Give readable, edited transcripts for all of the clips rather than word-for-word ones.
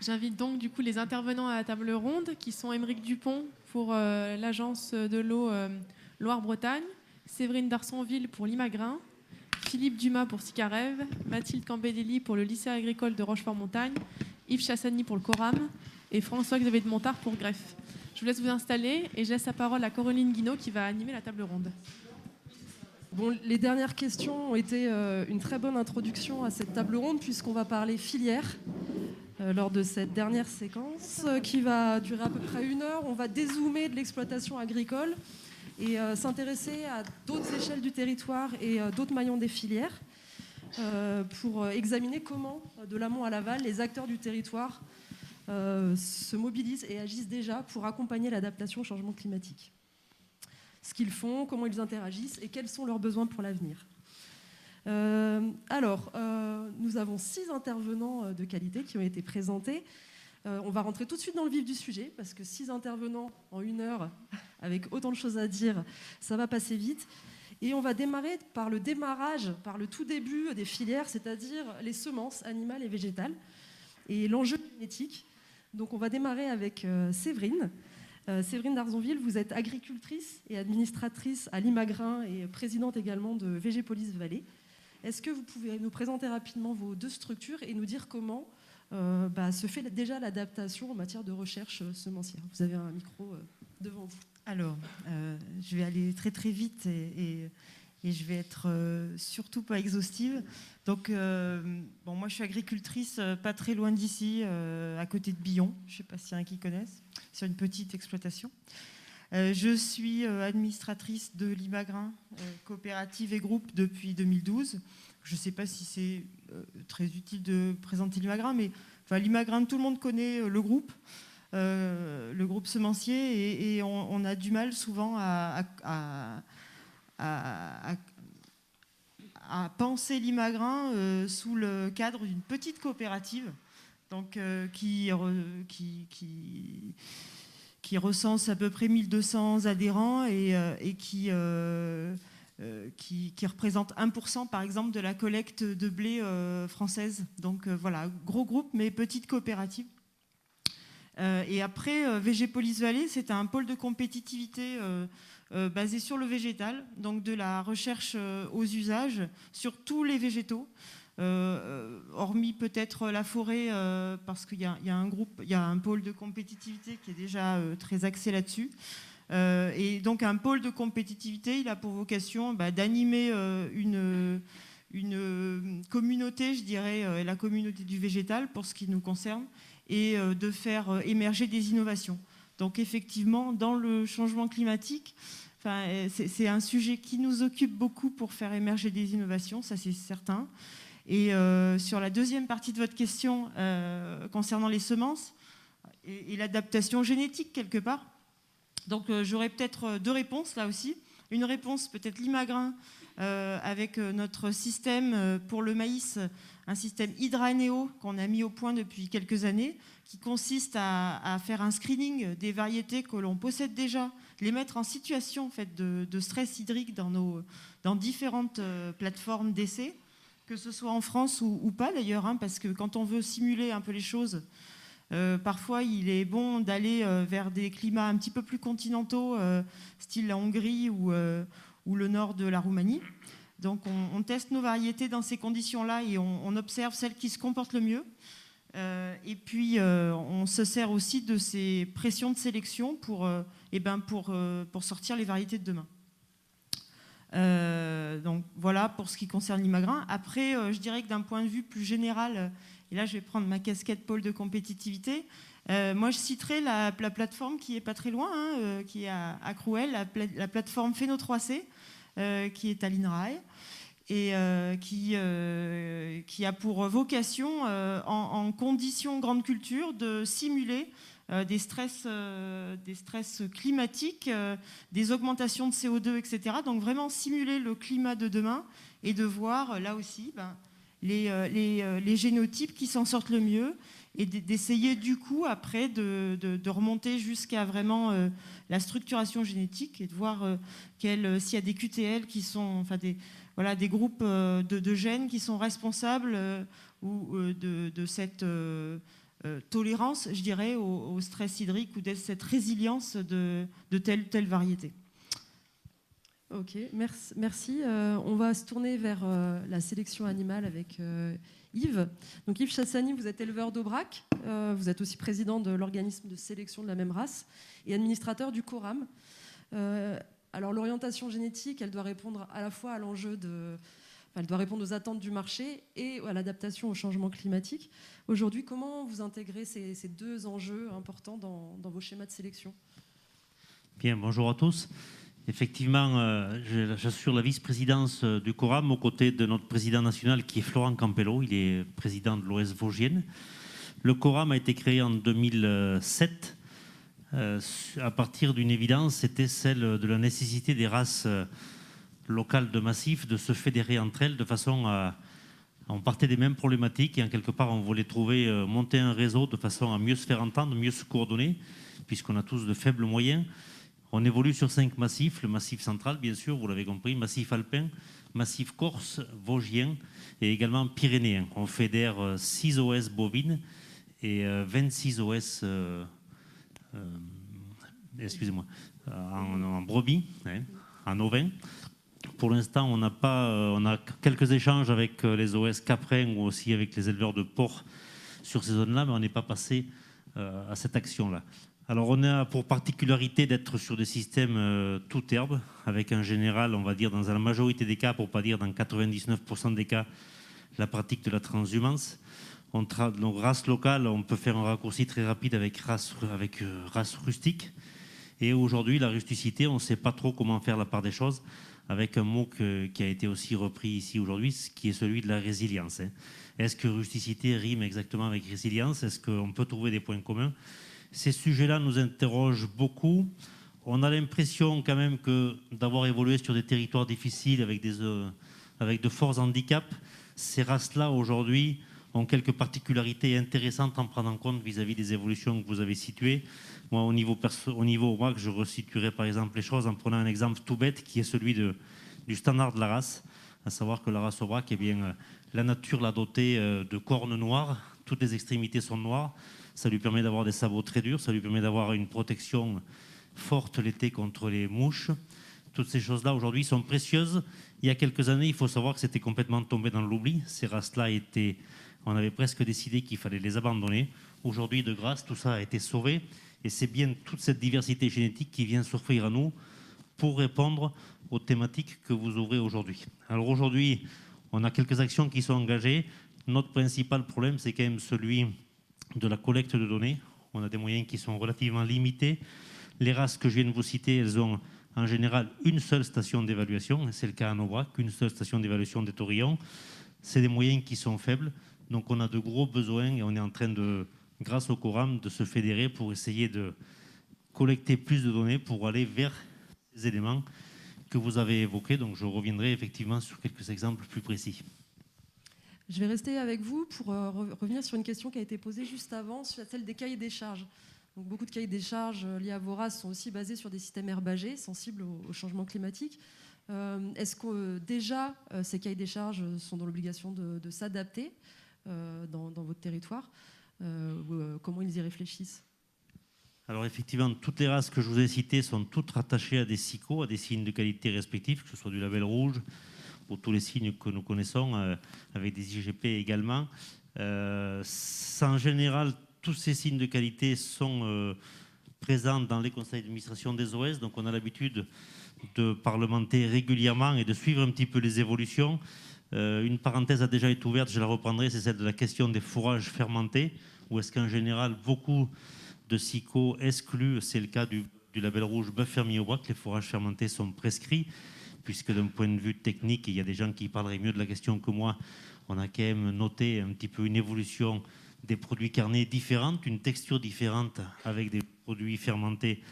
J'invite donc du coup les intervenants à la table ronde qui sont Émeric Dupont pour l'agence de l'eau Loire-Bretagne, Séverine Darsonville pour l'Imagrin, Philippe Dumas pour Sicarève, Mathilde Cambédelli pour le lycée agricole de Rochefort-Montagne, Yves Chassani pour le Coram et François-Xavier de Montard pour Greff. Je vous laisse vous installer et je laisse la parole à Coraline Guinaud qui va animer la table ronde. Bon, les dernières questions ont été une très bonne introduction à cette table ronde puisqu'on va parler filière lors de cette dernière séquence qui va durer à peu près 1 heure. On va dézoomer de l'exploitation agricole et s'intéresser à d'autres échelles du territoire et d'autres maillons des filières pour examiner comment, de l'amont à l'aval, les acteurs du territoire se mobilisent et agissent déjà pour accompagner l'adaptation au changement climatique. Ce qu'ils font, comment ils interagissent et quels sont leurs besoins pour l'avenir. Nous avons 6 intervenants de qualité qui ont été présentés. On va rentrer tout de suite dans le vif du sujet parce que 6 intervenants en 1 heure avec autant de choses à dire, ça va passer vite. Et on va démarrer par le tout début des filières, c'est-à-dire les semences animales et végétales et l'enjeu génétique. Donc on va démarrer avec Séverine. Séverine Darsonville, vous êtes agricultrice et administratrice à l'Imagrin et présidente également de Végépolis Vallée. Est-ce que vous pouvez nous présenter rapidement vos 2 structures et nous dire comment se fait déjà l'adaptation en matière de recherche semencière? Vous avez un micro devant vous. Alors, je vais aller très très vite et je vais être surtout pas exhaustive. Donc, moi je suis agricultrice pas très loin d'ici, à côté de Billon. Je ne sais pas s'il y en a qui connaissent, sur une petite exploitation. Je suis administratrice de l'Imagrin, coopérative et groupe depuis 2012. Je ne sais pas si c'est très utile de présenter l'Imagrin, mais l'Imagrin, tout le monde connaît le groupe semencier, et on a du mal souvent à penser l'Imagrin sous le cadre d'une petite coopérative, donc qui recense à peu près 1200 adhérents et qui représente 1% par exemple de la collecte de blé française. Donc voilà, gros groupe mais petite coopérative. Et après, Végépolis Vallée, c'est un pôle de compétitivité basé sur le végétal, donc de la recherche aux usages sur tous les végétaux, hormis peut-être la forêt, parce qu'il y a un pôle de compétitivité qui est déjà très axé là-dessus. Et donc un pôle de compétitivité, il a pour vocation d'animer une communauté, je dirais, la communauté du végétal pour ce qui nous concerne, et de faire émerger des innovations. Donc effectivement, dans le changement climatique, c'est un sujet qui nous occupe beaucoup pour faire émerger des innovations, ça c'est certain. Et sur la deuxième partie de votre question concernant les semences et l'adaptation génétique quelque part, donc j'aurais peut-être 2 réponses là aussi. Une réponse peut-être l'Imagrin avec notre système pour le maïs, un système Hydranéo qu'on a mis au point depuis quelques années, qui consiste à faire un screening des variétés que l'on possède déjà, les mettre en situation en fait, de stress hydrique dans différentes plateformes d'essai, que ce soit en France ou pas d'ailleurs, parce que quand on veut simuler un peu les choses, parfois il est bon d'aller vers des climats un petit peu plus continentaux, style la Hongrie ou le nord de la Roumanie. Donc on teste nos variétés dans ces conditions-là et on observe celles qui se comportent le mieux. Et puis on se sert aussi de ces pressions de sélection pour sortir les variétés de demain. Donc voilà pour ce qui concerne l'Imagrin. Après, je dirais que d'un point de vue plus général, et là je vais prendre ma casquette pôle de compétitivité, moi je citerai la plateforme qui est pas très loin, qui est à Crouel, la plateforme Phéno 3C, qui est à l'INRAE, et qui a pour vocation, en conditions grande culture, de simuler des stress climatiques, des augmentations de CO2, etc. Donc vraiment simuler le climat de demain et de voir là aussi les génotypes qui s'en sortent le mieux et d'essayer du coup après de remonter jusqu'à vraiment la structuration génétique et de voir s'il y a des QTL qui sont, des groupes de gènes qui sont responsables de cette tolérance, je dirais, au stress hydrique ou de cette résilience de telle ou telle variété. Ok, merci. On va se tourner vers la sélection animale avec Yves. Donc Yves Chassani, vous êtes éleveur d'Aubrac, vous êtes aussi président de l'organisme de sélection de la même race et administrateur du CORAM. Alors l'orientation génétique, elle doit répondre à la fois à l'enjeu elle doit répondre aux attentes du marché et à l'adaptation au changement climatique. Aujourd'hui, comment vous intégrez ces deux enjeux importants dans vos schémas de sélection ? Bien, bonjour à tous. Effectivement, j'assure la vice-présidence du CORAM aux côtés de notre président national qui est Florent Campello. Il est président de l'OS Vosgienne. Le CORAM a été créé en 2007 à partir d'une évidence, c'était celle de la nécessité des races locales de massifs de se fédérer entre elles de façon à... On partait des mêmes problématiques et en quelque part on voulait monter un réseau de façon à mieux se faire entendre, mieux se coordonner, puisqu'on a tous de faibles moyens. On évolue sur 5 massifs, le massif central bien sûr, vous l'avez compris, massif alpin, massif corse, vosgien et également pyrénéen. On fédère 6 OS bovines et 26 OS en brebis, en ovin. Pour l'instant, on a quelques échanges avec les OS caprins ou aussi avec les éleveurs de porcs sur ces zones-là, mais on n'est pas passé à cette action-là. Alors, on a pour particularité d'être sur des systèmes toute herbe, avec en général, on va dire dans la majorité des cas, pour ne pas dire dans 99% des cas, la pratique de la transhumance. Donc, race locale, on peut faire un raccourci très rapide avec race rustique. Et aujourd'hui, la rusticité, on ne sait pas trop comment faire la part des choses, avec un mot qui a été aussi repris ici aujourd'hui, qui est celui de la résilience. Est-ce que rusticité rime exactement avec résilience? Est-ce qu'on peut trouver des points communs? Ces sujets-là nous interrogent beaucoup. On a l'impression quand même que d'avoir évolué sur des territoires difficiles avec de forts handicaps, ces races-là aujourd'hui ont quelques particularités intéressantes à prendre en compte vis-à-vis des évolutions que vous avez situées. Moi, au niveau Aubrac, je resituerai par exemple les choses en prenant un exemple tout bête qui est celui du standard de la race, à savoir que la race Aubrac, eh bien, la nature l'a dotée de cornes noires, toutes les extrémités sont noires, ça lui permet d'avoir des sabots très durs, ça lui permet d'avoir une protection forte l'été contre les mouches. Toutes ces choses-là aujourd'hui sont précieuses. Il y a quelques années, il faut savoir que c'était complètement tombé dans l'oubli. Ces races-là on avait presque décidé qu'il fallait les abandonner. Aujourd'hui, de grâce, tout ça a été sauvé. Et c'est bien toute cette diversité génétique qui vient s'offrir à nous pour répondre aux thématiques que vous ouvrez aujourd'hui. Alors aujourd'hui, on a quelques actions qui sont engagées. Notre principal problème, c'est quand même celui de la collecte de données. On a des moyens qui sont relativement limités. Les races que je viens de vous citer, elles ont en général une seule station d'évaluation. C'est le cas à Aubrac, une seule station d'évaluation des taurillons. C'est des moyens qui sont faibles. Donc on a de gros besoins et on est en train de, grâce au CORAM, de se fédérer pour essayer de collecter plus de données pour aller vers ces éléments que vous avez évoqués. Donc je reviendrai effectivement sur quelques exemples plus précis. Je vais rester avec vous pour revenir sur une question qui a été posée juste avant, sur celle des cahiers des charges. Donc, beaucoup de cahiers des charges liés à vos races sont aussi basés sur des systèmes herbagés sensibles au changement climatique. Est-ce que déjà ces cahiers des charges sont dans l'obligation de s'adapter dans votre territoire comment ils y réfléchissent? Alors effectivement, toutes les races que je vous ai citées sont toutes rattachées à des SICO, à des signes de qualité respectifs, que ce soit du label rouge ou tous les signes que nous connaissons, avec des IGP également. En général, tous ces signes de qualité sont présents dans les conseils d'administration des OS, donc on a l'habitude de parlementer régulièrement et de suivre un petit peu les évolutions. Une parenthèse a déjà été ouverte, je la reprendrai, c'est celle de la question des fourrages fermentés, où est-ce qu'en général, beaucoup de SICO excluent, c'est le cas du label rouge bœuf fermier Aubrac, les fourrages fermentés sont prescrits, puisque d'un point de vue technique, il y a des gens qui parleraient mieux de la question que moi, on a quand même noté un petit peu une évolution des produits carnés différentes, une texture différente avec des produits fermentés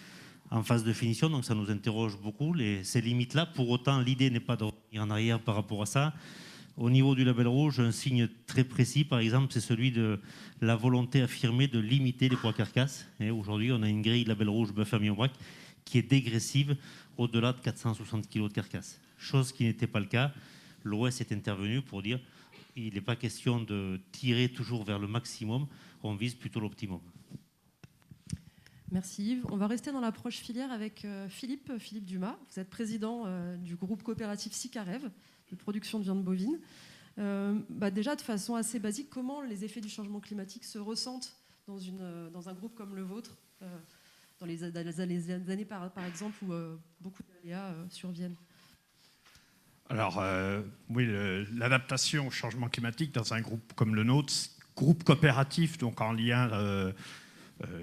en phase de finition, donc ça nous interroge beaucoup, ces limites-là. Pour autant, l'idée n'est pas de revenir en arrière par rapport à ça. Au niveau du label rouge, un signe très précis, par exemple, c'est celui de la volonté affirmée de limiter les poids carcasses. Et aujourd'hui, on a une grille label rouge bœuf fermier Aubrac qui est dégressive au-delà de 460 kg de carcasse. Chose qui n'était pas le cas. L'OS est intervenu pour dire il n'est pas question de tirer toujours vers le maximum, on vise plutôt l'optimum. Merci Yves. On va rester dans l'approche filière avec Philippe Dumas. Vous êtes président du groupe coopératif Sicarev de production de viande bovine. Déjà, de façon assez basique, comment les effets du changement climatique se ressentent dans un groupe comme le vôtre, dans les années par exemple où beaucoup d'aléas surviennent? Alors, oui, l'adaptation au changement climatique dans un groupe comme le nôtre, groupe coopératif, donc en lien,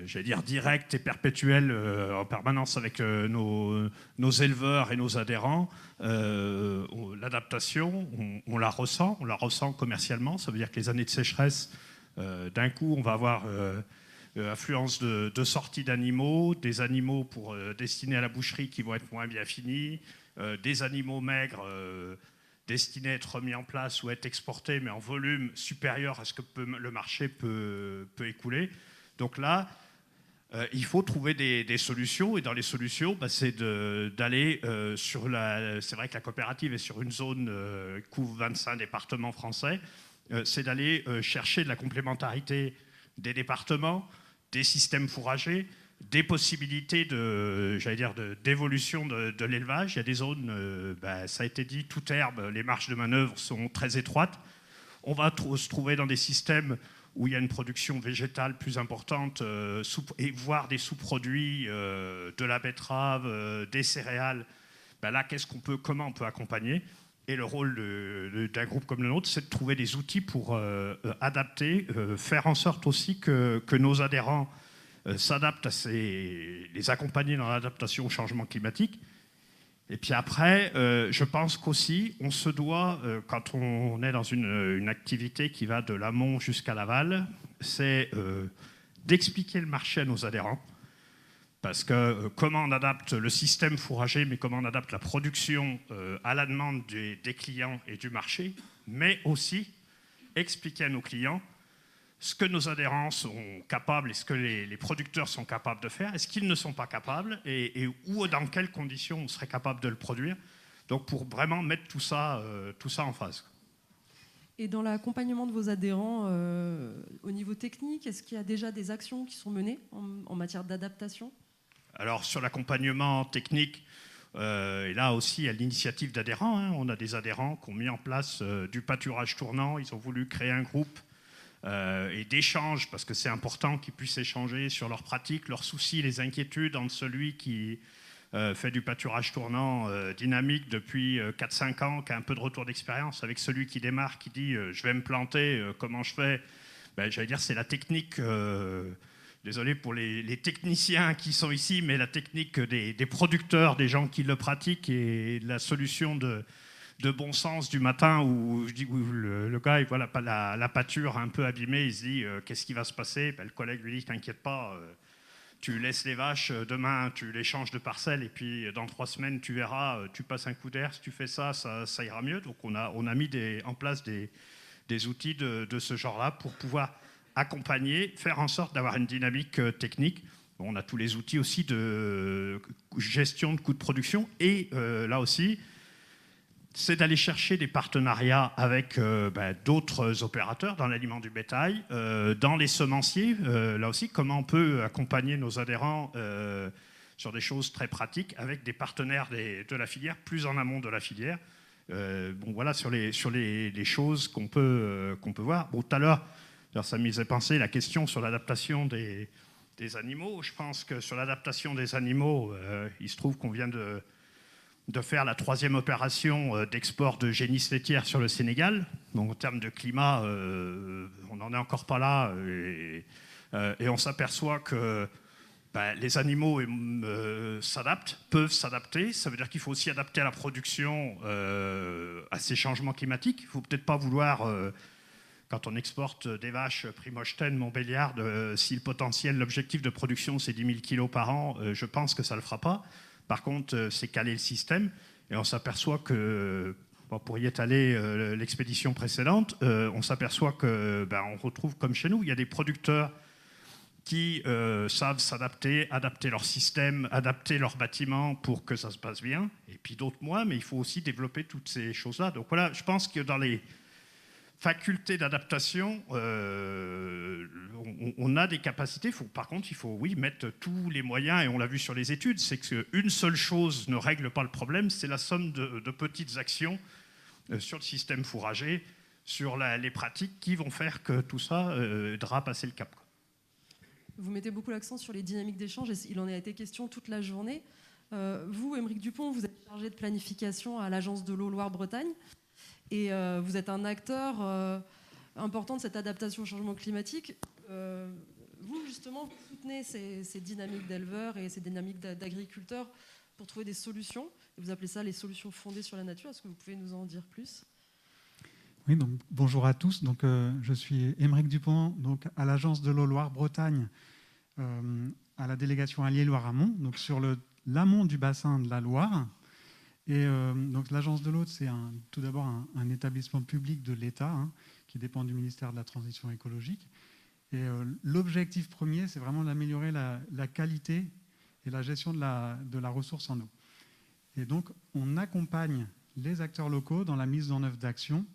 j'allais dire, direct et perpétuel en permanence avec nos éleveurs et nos adhérents, l'adaptation, on la ressent commercialement. Ça veut dire que les années de sécheresse, d'un coup, on va avoir affluence de sorties d'animaux, des animaux destinés à la boucherie qui vont être moins bien finis, des animaux maigres destinés à être remis en place ou à être exportés, mais en volume supérieur à ce que le marché peut écouler. Donc là, il faut trouver des solutions, et dans les solutions, c'est d'aller sur c'est vrai que la coopérative est sur une zone qui couvre 25 départements français, c'est d'aller chercher de la complémentarité des départements, des systèmes fourragers, des possibilités d'évolution de l'élevage. Il y a des zones, ça a été dit, toute herbe, les marges de manœuvre sont très étroites. On va se trouver dans des systèmes où il y a une production végétale plus importante, et voire des sous-produits, de la betterave, des céréales. Là, comment on peut accompagner? Et le rôle d'un groupe comme le nôtre, c'est de trouver des outils pour adapter, faire en sorte aussi que nos adhérents s'adaptent les accompagner dans l'adaptation au changement climatique. Et puis après, je pense qu'aussi, on se doit, quand on est dans une activité qui va de l'amont jusqu'à l'aval, c'est d'expliquer le marché à nos adhérents. Parce que comment on adapte le système fourrager, mais comment on adapte la production à la demande des clients et du marché, mais aussi expliquer à nos clients ce que nos adhérents sont capables et ce que les producteurs sont capables de faire, est-ce qu'ils ne sont pas capables, et où, dans quelles conditions on serait capable de le produire. Donc pour vraiment mettre tout ça en phase. Et dans l'accompagnement de vos adhérents au niveau technique, est-ce qu'il y a déjà des actions qui sont menées en matière d'adaptation? Alors sur l'accompagnement technique, et là aussi à l'initiative d'adhérents, on a des adhérents qui ont mis en place du pâturage tournant, ils ont voulu créer un groupe et d'échange, parce que c'est important qu'ils puissent échanger sur leurs pratiques, leurs soucis, les inquiétudes entre celui qui fait du pâturage tournant dynamique depuis 4-5 ans, qui a un peu de retour d'expérience, avec celui qui démarre, qui dit je vais me planter, comment je fais? J'allais dire, c'est la technique, désolé pour les techniciens qui sont ici, mais la technique des producteurs, des gens qui le pratiquent, et la solution de bon sens du matin où le gars il voit la pâture un peu abîmée, il se dit qu'est-ce qui va se passer? Le collègue lui dit t'inquiète pas, tu laisses les vaches, demain tu les changes de parcelle, et puis dans 3 semaines tu verras, tu passes un coup d'air, si tu fais ça ira mieux. Donc on a mis en place des outils de ce genre-là pour pouvoir accompagner, faire en sorte d'avoir une dynamique technique. On a tous les outils aussi de gestion de coûts de production, et là aussi, c'est d'aller chercher des partenariats avec d'autres opérateurs dans l'aliment du bétail, dans les semenciers. Là aussi, comment on peut accompagner nos adhérents sur des choses très pratiques avec des partenaires de la filière, plus en amont de la filière. Voilà sur les choses qu'on peut voir. Tout à l'heure, ça me faisait penser la question sur l'adaptation des animaux. Je pense que sur l'adaptation des animaux, il se trouve qu'on vient de faire la 3e opération d'export de génisses laitières sur le Sénégal. Donc en termes de climat, on n'en est encore pas là, et on s'aperçoit que les animaux peuvent s'adapter. Ça veut dire qu'il faut aussi adapter à la production à ces changements climatiques. Il ne faut peut-être pas vouloir, quand on exporte des vaches Primochten, Montbéliard, si l'objectif de production c'est 10 000 kilos par an, je pense que ça ne le fera pas. Par contre, c'est caler le système, et on s'aperçoit que, pour y être allé l'expédition précédente, on s'aperçoit que on retrouve comme chez nous, il y a des producteurs qui savent s'adapter, adapter leur système, adapter leur bâtiment pour que ça se passe bien, et puis d'autres moins, mais il faut aussi développer toutes ces choses-là. Donc voilà, je pense que faculté d'adaptation, on a des capacités. Par contre, il faut mettre tous les moyens, et on l'a vu sur les études, c'est qu'une seule chose ne règle pas le problème, c'est la somme de petites actions sur le système fourrager, sur les pratiques qui vont faire que tout ça aidera à passer le cap. Vous mettez beaucoup l'accent sur les dynamiques d'échange, et il en a été question toute la journée. Vous, Aymeric Dupont, vous êtes chargé de planification à l'Agence de l'eau Loire-Bretagne. Et vous êtes un acteur important de cette adaptation au changement climatique. Vous, justement, vous soutenez ces dynamiques d'éleveurs et ces dynamiques d'agriculteurs pour trouver des solutions. Et vous appelez ça les solutions fondées sur la nature. Est-ce que vous pouvez nous en dire plus ? Oui, donc, bonjour à tous. Donc, je suis Aymeric Dupont, donc, à l'Agence de l'eau Loire-Bretagne, à la délégation alliée Loire-Amont, donc sur l'amont du bassin de la Loire. Et donc l'Agence de l'eau, c'est tout d'abord un établissement public de l'État qui dépend du ministère de la Transition écologique. Et l'objectif premier, c'est vraiment d'améliorer la qualité et la gestion de la ressource en eau. Et donc, on accompagne les acteurs locaux dans la mise en œuvre d'actions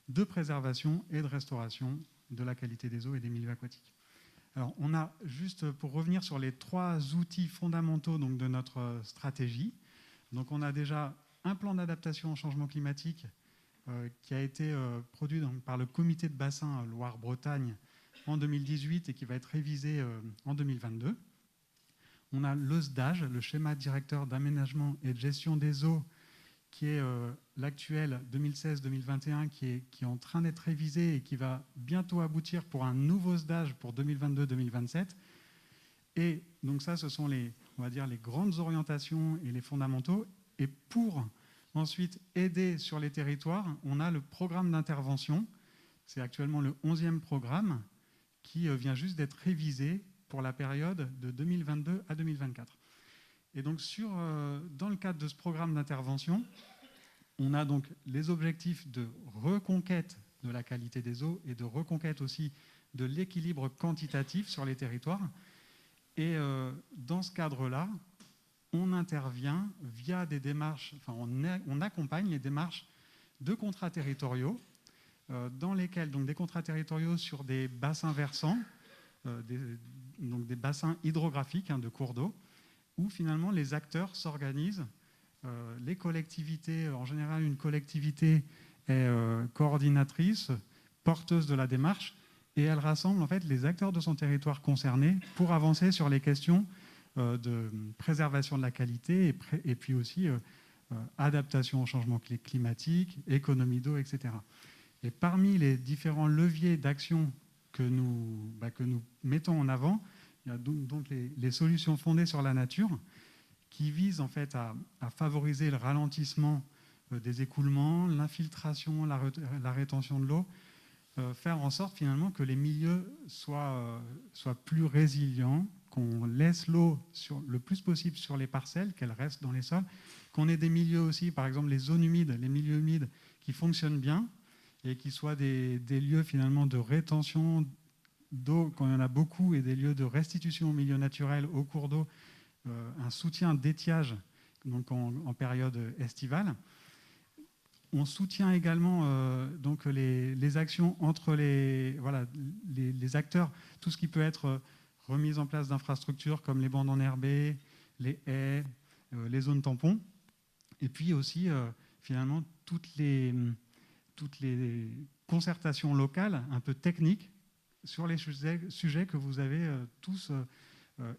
de préservation et de restauration de la qualité des eaux et des milieux aquatiques. Alors, on a, juste pour revenir sur les 3 outils fondamentaux donc, de notre stratégie. Donc, on a déjà un plan d'adaptation au changement climatique qui a été produit par le comité de bassin Loire-Bretagne en 2018 et qui va être révisé en 2022. On a le SDAGE, le schéma directeur d'aménagement et de gestion des eaux, qui est l'actuel 2016-2021, qui est en train d'être révisé et qui va bientôt aboutir pour un nouveau SDAGE pour 2022-2027. Et donc ça, ce sont on va dire, les grandes orientations et les fondamentaux. Et pour ensuite aider sur les territoires, on a le programme d'intervention. C'est actuellement le 11e programme qui vient juste d'être révisé pour la période de 2022 à 2024. Et donc, dans le cadre de ce programme d'intervention, on a donc les objectifs de reconquête de la qualité des eaux et de reconquête aussi de l'équilibre quantitatif sur les territoires. Et dans ce cadre-là, on intervient via des démarches, enfin on accompagne les démarches de contrats territoriaux, dans lesquels donc des contrats territoriaux sur des bassins versants, donc des bassins hydrographiques de cours d'eau, où finalement les acteurs s'organisent, les collectivités, en général une collectivité est coordinatrice, porteuse de la démarche, et elle rassemble en fait les acteurs de son territoire concerné pour avancer sur les questions de préservation de la qualité et puis aussi adaptation au changement climatique, économie d'eau, etc. Et parmi les différents leviers d'action que nous mettons en avant, il y a donc les solutions fondées sur la nature qui visent en fait à favoriser le ralentissement des écoulements, l'infiltration, la rétention de l'eau, faire en sorte finalement que les milieux soient plus résilients, qu'on laisse l'eau le plus possible sur les parcelles, qu'elle reste dans les sols, qu'on ait des milieux aussi, par exemple les zones humides, les milieux humides qui fonctionnent bien et qui soient des lieux finalement de rétention d'eau quand il y en a beaucoup et des lieux de restitution au milieu naturel, aux cours d'eau, un soutien d'étiage donc en période estivale. On soutient également donc les actions entre les acteurs, tout ce qui peut être remise en place d'infrastructures comme les bandes enherbées, les haies, les zones tampons, et puis aussi finalement toutes les concertations locales un peu techniques sur les sujets que vous avez tous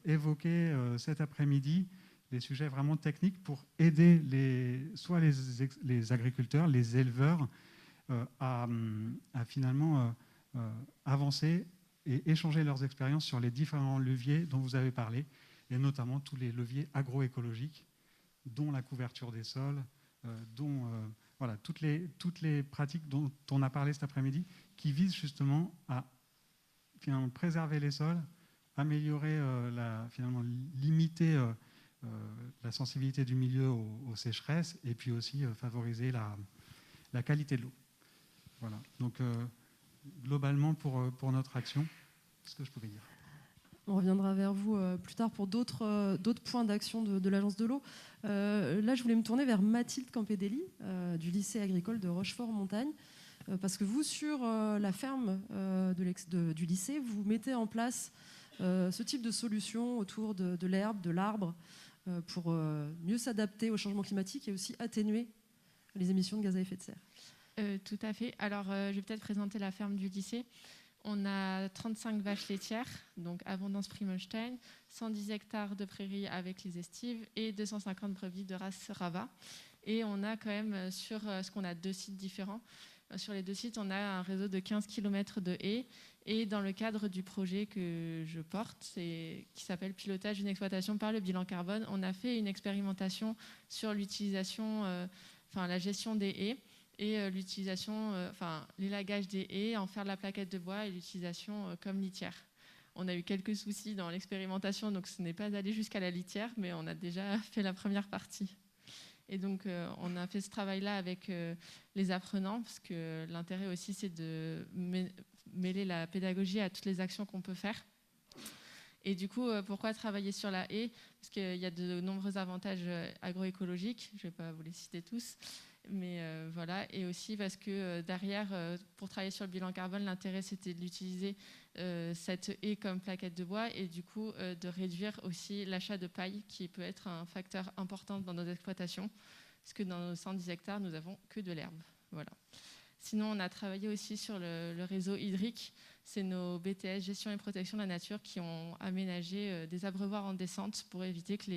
évoqués cet après-midi, les sujets vraiment techniques pour aider soit les agriculteurs, les éleveurs à finalement avancer et échanger leurs expériences sur les différents leviers dont vous avez parlé, et notamment tous les leviers agroécologiques, dont la couverture des sols, dont toutes les pratiques dont on a parlé cet après-midi, qui visent justement à finalement préserver les sols, améliorer, finalement limiter la sensibilité du milieu aux sécheresses, et puis aussi favoriser la qualité de l'eau. Voilà. Donc globalement pour notre action, c'est ce que je pouvais dire. On reviendra vers vous plus tard pour d'autres points d'action de l'Agence de l'eau. Là, je voulais me tourner vers Mathilde Campedelli du lycée agricole de Rochefort-Montagne. parce que vous, sur la ferme du lycée, vous mettez en place ce type de solution autour de l'herbe, de l'arbre, pour mieux s'adapter au changement climatique et aussi atténuer les émissions de gaz à effet de serre. Tout à fait. Alors, je vais peut-être présenter la ferme du lycée. On a 35 vaches laitières, donc Abondance Primelstein, 110 hectares de prairies avec les estives et 250 brebis de race Rava. Et on a quand même, sur ce qu'on a 2 sites différents, sur les 2 sites, on a un réseau de 15 km de haies. Et dans le cadre du projet que je porte, qui s'appelle Pilotage d'une exploitation par le bilan carbone, on a fait une expérimentation sur l'utilisation, la gestion des haies et l'utilisation, l'élagage des haies, en faire de la plaquette de bois et l'utilisation comme litière. On a eu quelques soucis dans l'expérimentation, donc ce n'est pas d'aller jusqu'à la litière, mais on a déjà fait la première partie. Et donc, on a fait ce travail-là avec les apprenants, parce que l'intérêt aussi, c'est de mêler la pédagogie à toutes les actions qu'on peut faire. Et du coup, pourquoi travailler sur la haie? Parce qu'il y a de nombreux avantages agroécologiques, je ne vais pas vous les citer tous, mais voilà. Et aussi parce que derrière, pour travailler sur le bilan carbone, l'intérêt, c'était de l'utiliser cette haie comme plaquette de bois et du coup de réduire aussi l'achat de paille qui peut être un facteur important dans nos exploitations parce que dans nos 110 hectares, nous n'avons que de l'herbe. Voilà. Sinon, on a travaillé aussi sur le réseau hydrique. C'est nos BTS Gestion et Protection de la Nature qui ont aménagé des abreuvoirs en descente pour éviter que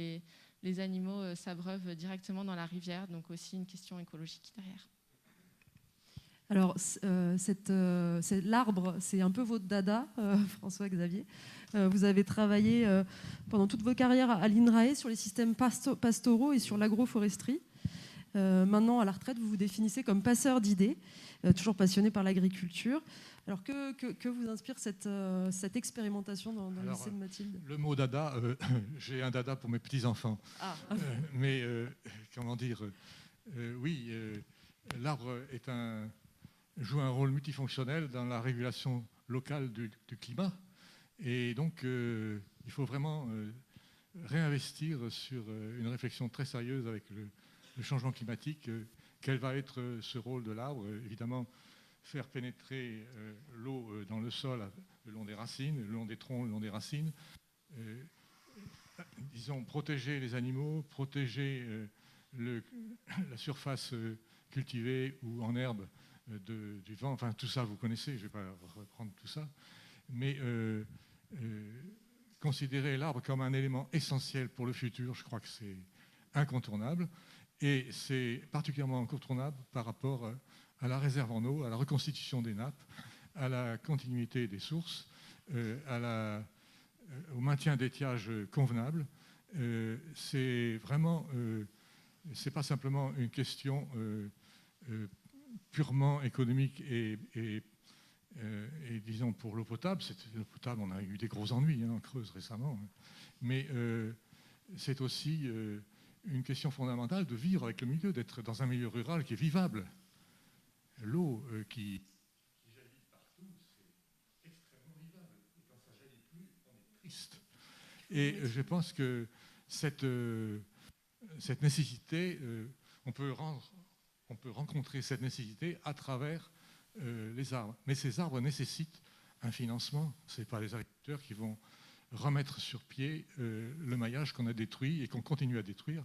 les animaux s'abreuvent directement dans la rivière. Donc aussi une question écologique derrière. Alors, l'arbre, c'est un peu votre dada, François-Xavier. Vous avez travaillé pendant toute votre carrière à l'INRAE sur les systèmes pastoraux et sur l'agroforesterie. Maintenant, à la retraite, vous vous définissez comme passeur d'idées, toujours passionné par l'agriculture. Alors, que vous inspire cette expérimentation dans le lycée de Mathilde? Le mot dada, j'ai un dada pour mes petits-enfants. Ah. Mais, comment dire, oui, l'arbre joue un rôle multifonctionnel dans la régulation locale du climat. Et donc, il faut vraiment réinvestir sur une réflexion très sérieuse avec le changement climatique. Quel va être ce rôle de l'arbre? Évidemment, faire pénétrer l'eau dans le sol le long des racines, le long des troncs, le long des racines. Disons, protéger les animaux, protéger la surface cultivée ou en herbe du vent. Enfin, tout ça, vous connaissez, je ne vais pas reprendre tout ça. Mais considérer l'arbre comme un élément essentiel pour le futur, je crois que c'est incontournable. Et c'est particulièrement incontournable par rapport à la réserve en eau, à la reconstitution des nappes, à la continuité des sources, au maintien d'étiages convenables. C'est vraiment, c'est pas simplement une question purement économique et disons pour l'eau potable. L'eau potable, on a eu des gros ennuis en Creuse récemment, mais c'est aussi une question fondamentale de vivre avec le milieu, d'être dans un milieu rural qui est vivable. L'eau qui jaillit partout, c'est extrêmement vivable. Et quand ça ne jaillit plus, on est triste. Et je pense que cette nécessité, on peut rencontrer cette nécessité à travers les arbres. Mais ces arbres nécessitent un financement. Ce n'est pas les agriculteurs qui vont remettre sur pied le maillage qu'on a détruit et qu'on continue à détruire.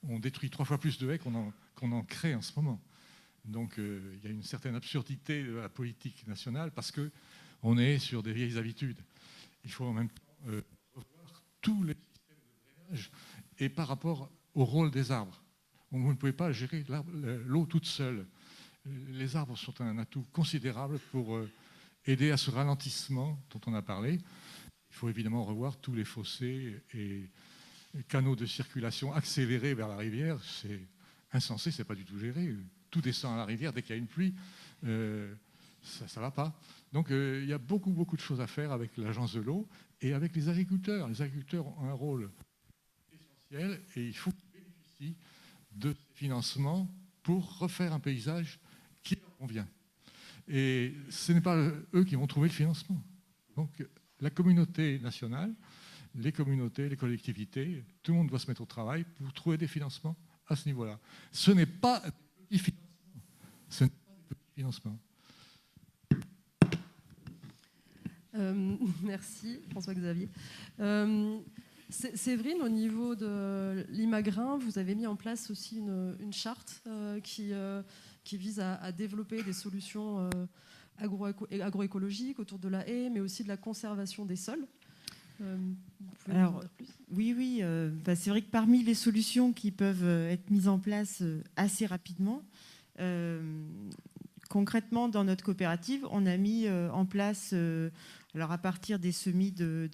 On détruit 3 fois plus de haies qu'on en crée en ce moment. Donc il y a une certaine absurdité de la politique nationale parce qu'on est sur des vieilles habitudes. Il faut en même temps revoir tous les systèmes de drainage et par rapport au rôle des arbres. Donc, vous ne pouvez pas gérer l'eau toute seule. Les arbres sont un atout considérable pour aider à ce ralentissement dont on a parlé. Il faut évidemment revoir tous les fossés et canaux de circulation accélérés vers la rivière. C'est insensé, c'est pas du tout géré. Tout descend à la rivière dès qu'il y a une pluie. Ça ne va pas. Donc il y a beaucoup de choses à faire avec l'agence de l'eau et avec les agriculteurs. Les agriculteurs ont un rôle essentiel et il faut qu'ils bénéficient de financement pour refaire un paysage qui leur convient. Et ce n'est pas eux qui vont trouver le financement. Donc la communauté nationale, les communautés, les collectivités, tout le monde doit se mettre au travail pour trouver des financements à ce niveau-là. Ce n'est pas des petits financements. Ce n'est pas des petits financements. Merci François-Xavier. Séverine, au niveau de l'Imagrin, vous avez mis en place aussi une charte qui vise à développer des solutions agroécologiques autour de la haie, mais aussi de la conservation des sols. Vous pouvez nous en dire plus ? Oui, c'est vrai que parmi les solutions qui peuvent être mises en place assez rapidement, concrètement, dans notre coopérative, on a mis en place, alors à partir des semis de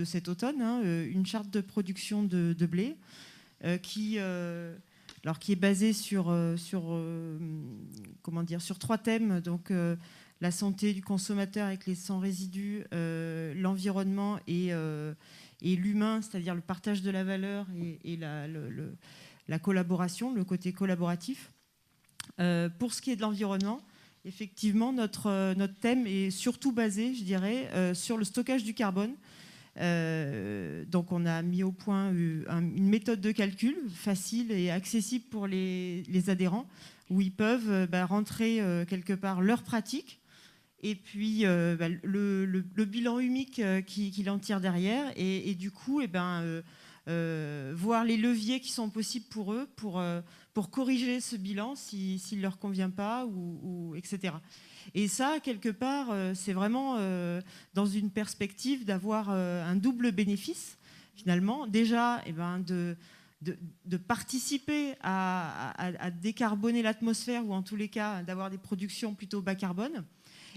cet automne, une charte de production de blé qui est basée sur 3 thèmes. Donc, la santé du consommateur avec les sans résidus, l'environnement et l'humain, c'est-à-dire le partage de la valeur et la collaboration, le côté collaboratif. Pour ce qui est de l'environnement, effectivement, notre thème est surtout basé, je dirais, sur le stockage du carbone. Donc, on a mis au point une méthode de calcul facile et accessible pour les adhérents, où ils peuvent rentrer quelque part leurs pratiques et puis le bilan humique qu'il en tire derrière, et du coup, voir les leviers qui sont possibles pour eux pour corriger ce bilan s'il ne leur convient pas, etc. Et ça, quelque part, c'est vraiment dans une perspective d'avoir un double bénéfice, finalement. Déjà, de participer à décarboner l'atmosphère, ou en tous les cas, d'avoir des productions plutôt bas carbone.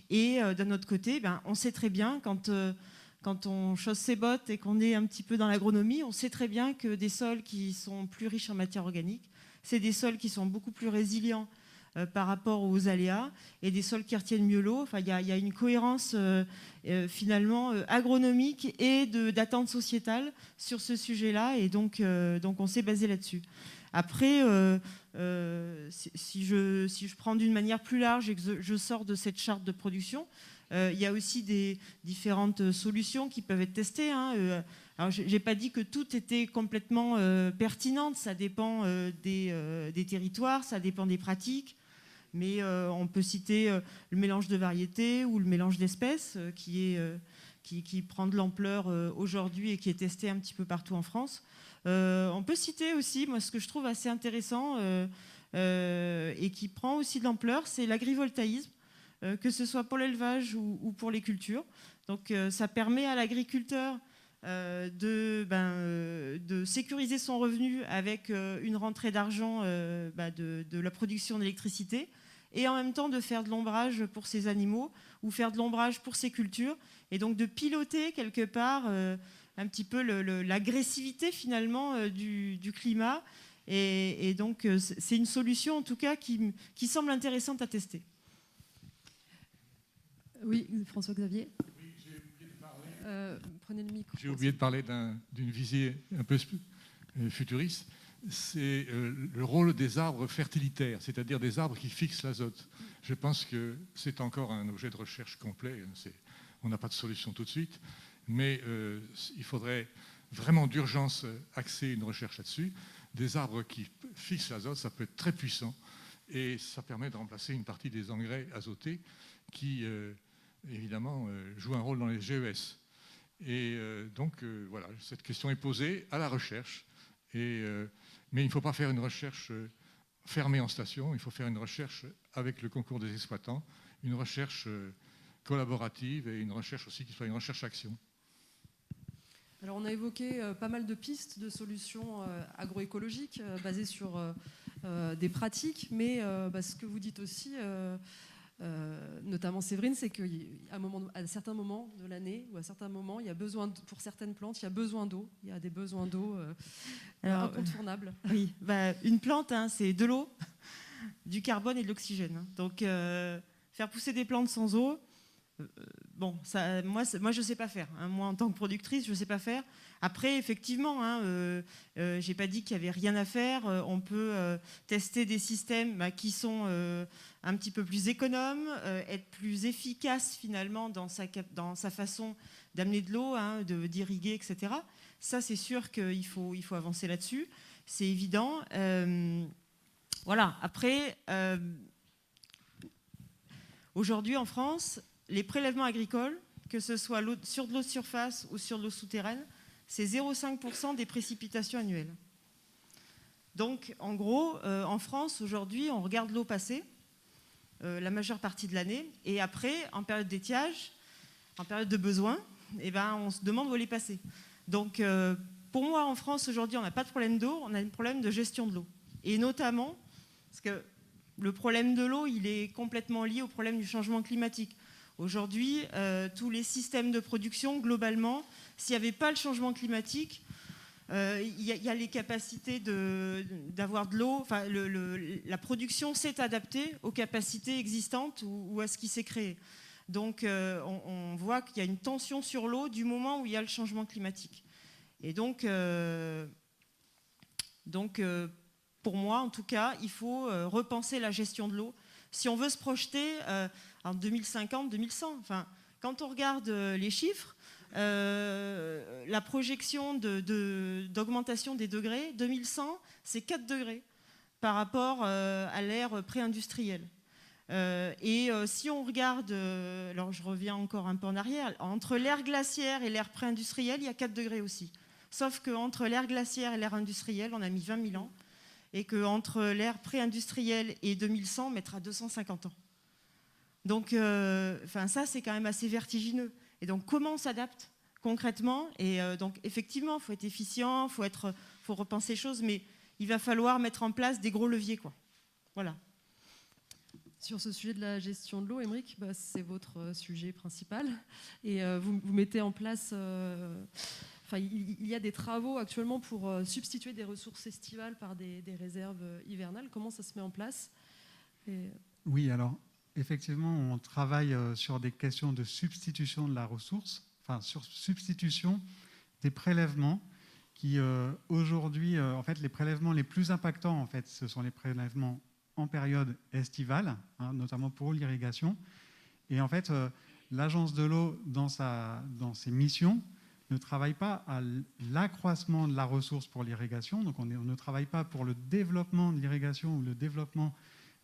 Et d'un autre côté, on sait très bien, quand on chausse ses bottes et qu'on est un petit peu dans l'agronomie, on sait très bien que des sols qui sont plus riches en matière organique, c'est des sols qui sont beaucoup plus résilients par rapport aux aléas, et des sols qui retiennent mieux l'eau. Enfin, il y a une cohérence finalement agronomique et d'attente sociétale sur ce sujet-là, et donc on s'est basé là-dessus. Après, si je prends d'une manière plus large et que je sors de cette charte de production, il y a aussi des différentes solutions qui peuvent être testées. Alors, je n'ai pas dit que tout était complètement pertinent, ça dépend des territoires, ça dépend des pratiques, mais on peut citer le mélange de variétés ou le mélange d'espèces qui prend de l'ampleur aujourd'hui et qui est testé un petit peu partout en France. On peut citer aussi, moi, ce que je trouve assez intéressant et qui prend aussi de l'ampleur, c'est l'agrivoltaïsme, que ce soit pour l'élevage ou pour les cultures. Donc, ça permet à l'agriculteur de sécuriser son revenu avec une rentrée d'argent de la production d'électricité, et en même temps de faire de l'ombrage pour ses animaux ou faire de l'ombrage pour ses cultures, et donc de piloter quelque part un petit peu l'agressivité finalement du climat. Et donc c'est une solution en tout cas qui semble intéressante à tester. Oui, François-Xavier. Oui, j'ai oublié de parler. Prenez le micro. J'ai oublié de parler d'une visée un peu futuriste. C'est le rôle des arbres fertilitaires, c'est-à-dire des arbres qui fixent l'azote. Je pense que c'est encore un objet de recherche complet. On n'a pas de solution tout de suite, mais il faudrait vraiment d'urgence axer une recherche là-dessus. Des arbres qui fixent l'azote, ça peut être très puissant, et ça permet de remplacer une partie des engrais azotés qui, évidemment, jouent un rôle dans les GES. Et donc, voilà, cette question est posée à la recherche. Mais il ne faut pas faire une recherche fermée en station, il faut faire une recherche avec le concours des exploitants, une recherche collaborative, et une recherche aussi qui soit une recherche-action. Alors, on a évoqué pas mal de pistes de solutions agroécologiques basées sur des pratiques, mais ce que vous dites aussi, notamment Séverine, c'est qu'à certains moments de l'année ou à certains moments, il y a besoin pour certaines plantes, il y a besoin d'eau. Il y a des besoins d'eau incontournables. Oui, une plante, c'est de l'eau, du carbone et de l'oxygène. Donc, faire pousser des plantes sans eau, moi je ne sais pas faire. Moi, en tant que productrice, je ne sais pas faire. Après, effectivement, je n'ai pas dit qu'il n'y avait rien à faire. On peut tester des systèmes qui sont un petit peu plus économes, être plus efficaces finalement dans sa façon d'amener de l'eau, d'irriguer, etc. Ça, c'est sûr qu'il faut avancer là-dessus. C'est évident. Voilà. Après, aujourd'hui en France, les prélèvements agricoles que ce soit sur de l'eau de surface ou sur de l'eau souterraine, c'est 0,5% des précipitations annuelles. Donc, en gros, en France, aujourd'hui, on regarde l'eau passer la majeure partie de l'année, et après, en période d'étiage, en période de besoin, eh ben, on se demande où elle est passée. Donc, pour moi, en France, aujourd'hui, on n'a pas de problème d'eau, on a un problème de gestion de l'eau. Et notamment, parce que le problème de l'eau, il est complètement lié au problème du changement climatique. Aujourd'hui, tous les systèmes de production, globalement, s'il n'y avait pas le changement climatique, il y a les capacités d'avoir de l'eau. Enfin, la production s'est adaptée aux capacités existantes ou à ce qui s'est créé. Donc, on voit qu'il y a une tension sur l'eau du moment où il y a le changement climatique. Et donc pour moi, en tout cas, il faut repenser la gestion de l'eau. Si on veut se projeter en 2050, 2100, enfin, quand on regarde les chiffres, la projection d'augmentation des degrés, 2100, c'est 4 degrés par rapport à l'ère pré-industrielle. Et si on regarde, alors je reviens encore un peu en arrière, entre l'ère glaciaire et l'ère pré-industrielle, il y a 4 degrés aussi. Sauf qu'entre l'ère glaciaire et l'ère industrielle, on a mis 20 000 ans. Et qu'entre l'ère pré-industrielle et 2100, on mettra 250 ans. Donc, ça, c'est quand même assez vertigineux. Et donc, comment on s'adapte concrètement? Et donc, effectivement, il faut être efficient, faut repenser les choses, mais il va falloir mettre en place des gros leviers, quoi. Voilà. Sur ce sujet de la gestion de l'eau, Aymeric, c'est votre sujet principal. Et vous mettez en place... il y a des travaux actuellement pour substituer des ressources estivales par des réserves hivernales. Comment ça se met en place? Oui, alors effectivement, on travaille sur des questions de substitution de la ressource, enfin sur substitution des prélèvements qui aujourd'hui, en fait, les prélèvements les plus impactants, en fait, ce sont les prélèvements en période estivale, notamment pour l'irrigation. Et en fait, l'Agence de l'eau, dans ses missions, ne travaille pas à l'accroissement de la ressource pour l'irrigation. Donc on ne travaille pas pour le développement de l'irrigation ou le développement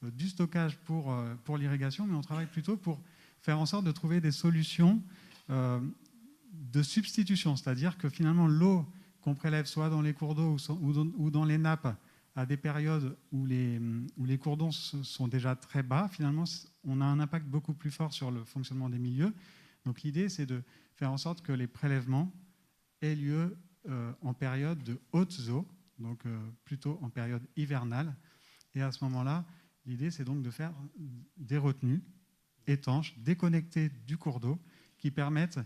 du stockage pour l'irrigation, mais on travaille plutôt pour faire en sorte de trouver des solutions de substitution. C'est-à-dire que finalement, l'eau qu'on prélève soit dans les cours d'eau ou dans les nappes à des périodes où les cours d'eau sont déjà très bas, finalement, on a un impact beaucoup plus fort sur le fonctionnement des milieux. Donc l'idée, c'est de faire en sorte que les prélèvements aient lieu en période de hautes eaux, donc plutôt en période hivernale. Et à ce moment-là, l'idée, c'est donc de faire des retenues étanches, déconnectées du cours d'eau, qui permettent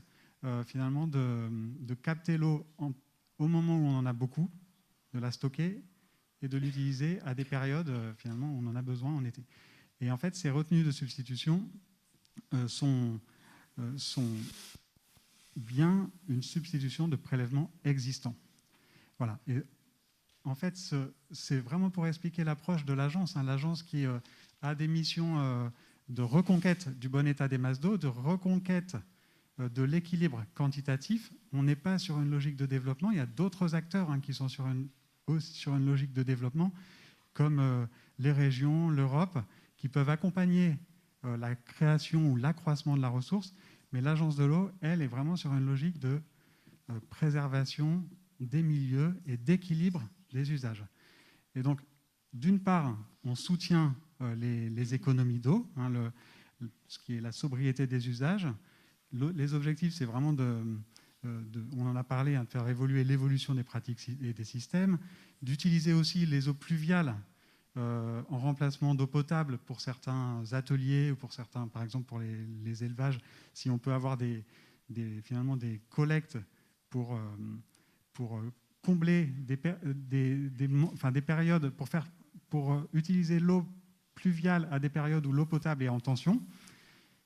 finalement de capter l'eau au moment où on en a beaucoup, de la stocker et de l'utiliser à des périodes finalement où on en a besoin en été. Et en fait, ces retenues de substitution sont bien une substitution de prélèvements existants. Voilà. Et en fait, c'est vraiment pour expliquer l'approche de l'agence. L'agence qui a des missions de reconquête du bon état des masses d'eau, de reconquête de l'équilibre quantitatif. On n'est pas sur une logique de développement. Il y a d'autres acteurs qui sont sur une logique de développement, comme les régions, l'Europe, qui peuvent accompagner la création ou l'accroissement de la ressource. Mais l'Agence de l'eau, elle, est vraiment sur une logique de préservation des milieux et d'équilibre des usages. Et donc, d'une part, on soutient les économies d'eau, ce qui est la sobriété des usages. Les objectifs, c'est vraiment on en a parlé, de faire évoluer l'évolution des pratiques et des systèmes, d'utiliser aussi les eaux pluviales en remplacement d'eau potable pour certains ateliers ou pour certains, par exemple pour les élevages, si on peut avoir finalement des collectes pour combler des périodes, pour utiliser l'eau pluviale à des périodes où l'eau potable est en tension.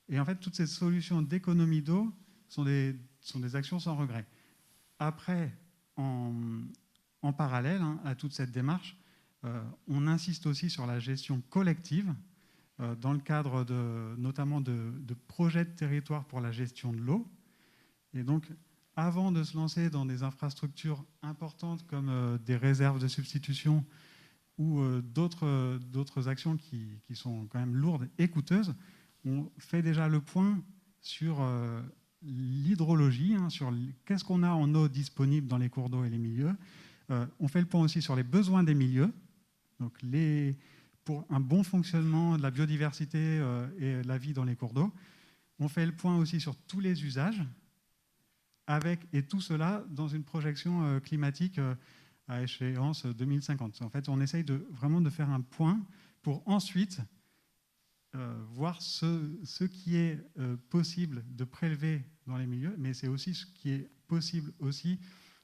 Et en fait, toutes ces solutions d'économie d'eau sont des actions sans regret. Après, en parallèle à toute cette démarche, on insiste aussi sur la gestion collective dans le cadre notamment de projets de territoire pour la gestion de l'eau. Et donc, avant de se lancer dans des infrastructures importantes comme des réserves de substitution ou d'autres actions qui sont quand même lourdes et coûteuses, on fait déjà le point sur l'hydrologie, sur qu'est-ce qu'on a en eau disponible dans les cours d'eau et les milieux. On fait le point aussi sur les besoins des milieux. Donc pour un bon fonctionnement de la biodiversité et de la vie dans les cours d'eau. On fait le point aussi sur tous les usages, et tout cela dans une projection climatique à échéance 2050. En fait, on essaye vraiment de faire un point pour ensuite voir ce qui est possible de prélever dans les milieux, mais c'est aussi ce qui est possible aussi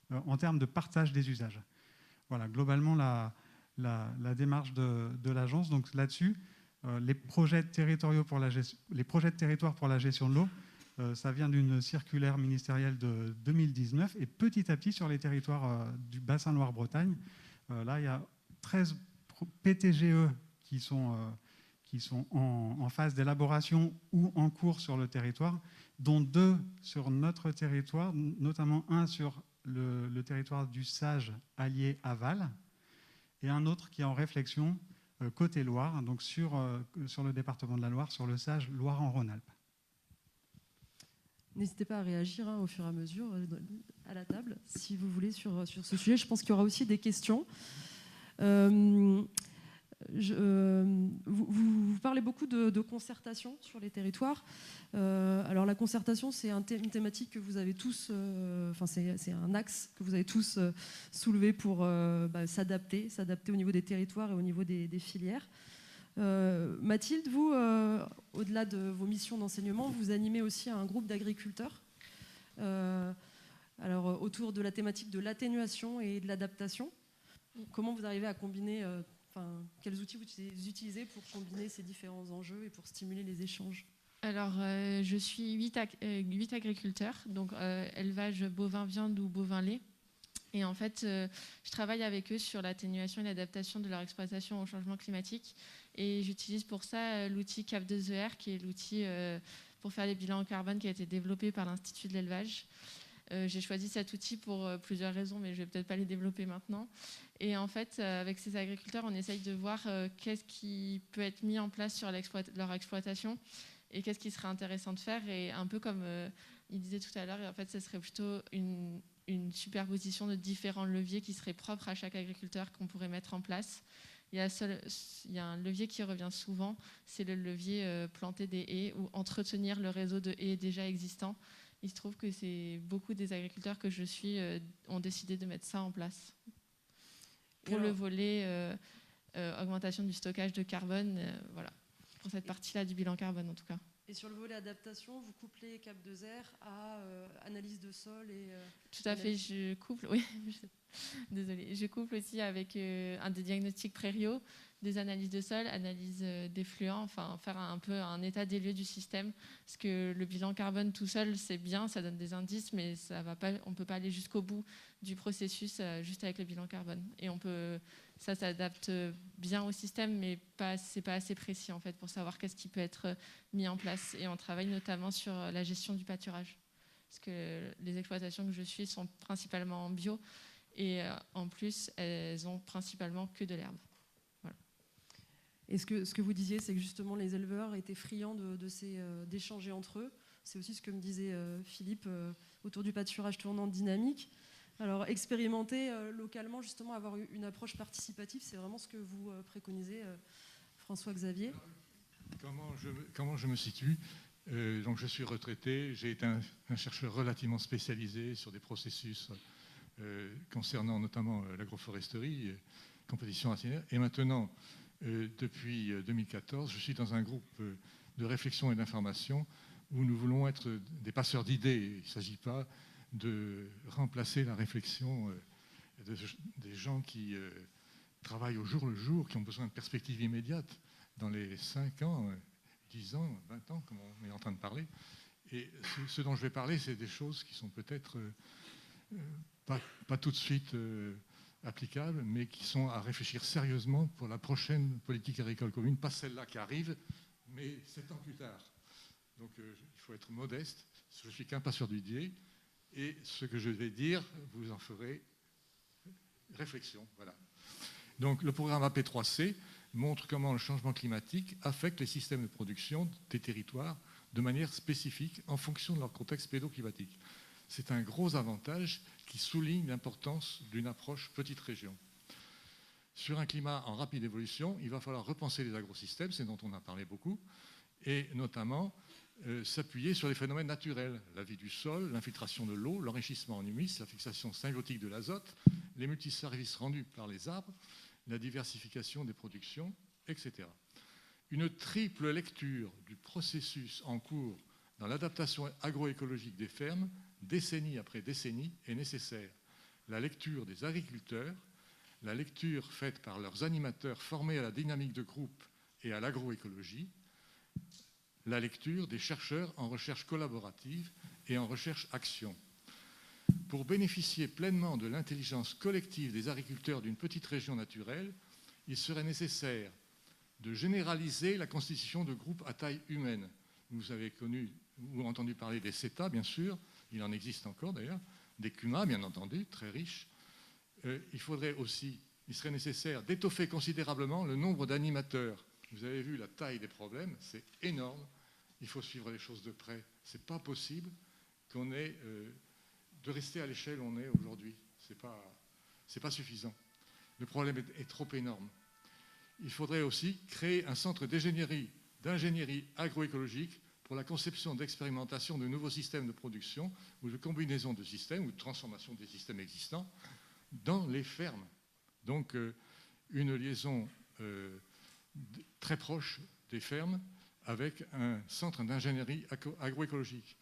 en termes de partage des usages. Voilà, globalement, la démarche de l'agence. Donc là-dessus, les projets territoriaux les projets de territoire pour la gestion de l'eau, ça vient d'une circulaire ministérielle de 2019, et petit à petit, sur les territoires du bassin Loire-Bretagne, là, il y a 13 PTGE qui sont en phase d'élaboration ou en cours sur le territoire, dont 2 sur notre territoire, notamment un sur le territoire du Sage allié Aval, et un autre qui est en réflexion côté Loire, donc sur le département de la Loire, sur le Sage Loire-en-Rhône-Alpes. N'hésitez pas à réagir au fur et à mesure à la table, si vous voulez, sur ce sujet. Je pense qu'il y aura aussi des questions. Vous parlez beaucoup de concertation sur les territoires. Alors la concertation, c'est une thématique que vous avez tous, c'est un axe que vous avez tous soulevé pour s'adapter au niveau des territoires et au niveau des filières. Mathilde, vous, au-delà de vos missions d'enseignement, vous animez aussi un groupe d'agriculteurs autour de la thématique de l'atténuation et de l'adaptation. Comment vous arrivez à combiner, quels outils vous utilisez pour combiner ces différents enjeux et pour stimuler les échanges? Alors, je suis 8 agriculteurs, donc élevage bovin-viande ou bovin-lait. Et en fait, je travaille avec eux sur l'atténuation et l'adaptation de leur exploitation au changement climatique. Et j'utilise pour ça l'outil CAF2ER, qui est l'outil pour faire les bilans en carbone qui a été développé par l'Institut de l'élevage. J'ai choisi cet outil pour plusieurs raisons, mais je ne vais peut-être pas les développer maintenant. Et en fait, avec ces agriculteurs, on essaye de voir qu'est-ce qui peut être mis en place sur leur exploitation et qu'est-ce qui serait intéressant de faire. Et un peu comme il disait tout à l'heure, en fait, ce serait plutôt une superposition de différents leviers qui seraient propres à chaque agriculteur qu'on pourrait mettre en place. Il y a un levier qui revient souvent, c'est le levier planter des haies ou entretenir le réseau de haies déjà existant. Il se trouve que c'est beaucoup des agriculteurs que je suis ont décidé de mettre ça en place. Pour le volet augmentation du stockage de carbone, voilà, pour cette partie-là du bilan carbone en tout cas. Et sur le volet adaptation, vous couplez CAF2ER à analyse de sol et... Tout à fait, je couple, oui, désolée, je couple aussi avec un des diagnostics prairio, des analyses de sol, analyse d'effluents, enfin faire un peu un état des lieux du système, parce que le bilan carbone tout seul, c'est bien, ça donne des indices, mais ça va pas, on ne peut pas aller jusqu'au bout du processus juste avec le bilan carbone. Et ça s'adapte bien au système, mais c'est pas assez précis en fait pour savoir qu'est-ce qui peut être mis en place. Et on travaille notamment sur la gestion du pâturage, parce que les exploitations que je suis sont principalement en bio, et en plus, elles ont principalement que de l'herbe. Voilà. Et ce que vous disiez, c'est que justement les éleveurs étaient friands d'échanger entre eux. C'est aussi ce que me disait Philippe autour du pâturage tournant dynamique. Alors expérimenter localement, justement avoir une approche participative, c'est vraiment ce que vous préconisez, François-Xavier. Comment je me situe? Donc je suis retraité, j'ai été un chercheur relativement spécialisé sur des processus concernant notamment l'agroforesterie, compétition racinaire. Et maintenant, depuis 2014, je suis dans un groupe de réflexion et d'information où nous voulons être des passeurs d'idées. Il ne s'agit pas de remplacer la réflexion des gens qui travaillent au jour le jour, qui ont besoin de perspectives immédiates dans les 5 ans, 10 ans, 20 ans, comme on est en train de parler. Et ce dont je vais parler, c'est des choses qui sont peut-être pas tout de suite applicables, mais qui sont à réfléchir sérieusement pour la prochaine politique agricole commune, pas celle-là qui arrive, mais 7 ans plus tard. Donc il faut être modeste, je suis qu'un passeur d'idées, et ce que je vais dire, vous en ferez réflexion. Voilà. Donc le programme AP3C montre comment le changement climatique affecte les systèmes de production des territoires de manière spécifique en fonction de leur contexte pédoclimatique. C'est un gros avantage qui souligne l'importance d'une approche petite région. Sur un climat en rapide évolution, il va falloir repenser les agrosystèmes, c'est dont on a parlé beaucoup, et notamment s'appuyer sur les phénomènes naturels, la vie du sol, l'infiltration de l'eau, l'enrichissement en humus, la fixation symbiotique de l'azote, les multiservices rendus par les arbres, la diversification des productions, etc. Une triple lecture du processus en cours dans l'adaptation agroécologique des fermes, décennie après décennie, est nécessaire. La lecture des agriculteurs, la lecture faite par leurs animateurs formés à la dynamique de groupe et à l'agroécologie, la lecture des chercheurs en recherche collaborative et en recherche-action. Pour bénéficier pleinement de l'intelligence collective des agriculteurs d'une petite région naturelle, il serait nécessaire de généraliser la constitution de groupes à taille humaine. Vous avez connu ou entendu parler des CETA, bien sûr, il en existe encore d'ailleurs, des CUMA, bien entendu, très riches. Il serait nécessaire d'étoffer considérablement le nombre d'animateurs. Vous avez vu la taille des problèmes, c'est énorme. Il faut suivre les choses de près. Ce n'est pas possible de rester à l'échelle où on est aujourd'hui. Ce n'est pas suffisant. Le problème est trop énorme. Il faudrait aussi créer un centre d'ingénierie agroécologique pour la conception d'expérimentation de nouveaux systèmes de production ou de combinaison de systèmes ou de transformation des systèmes existants dans les fermes. Donc, une liaison très proche des fermes avec un centre d'ingénierie agroécologique.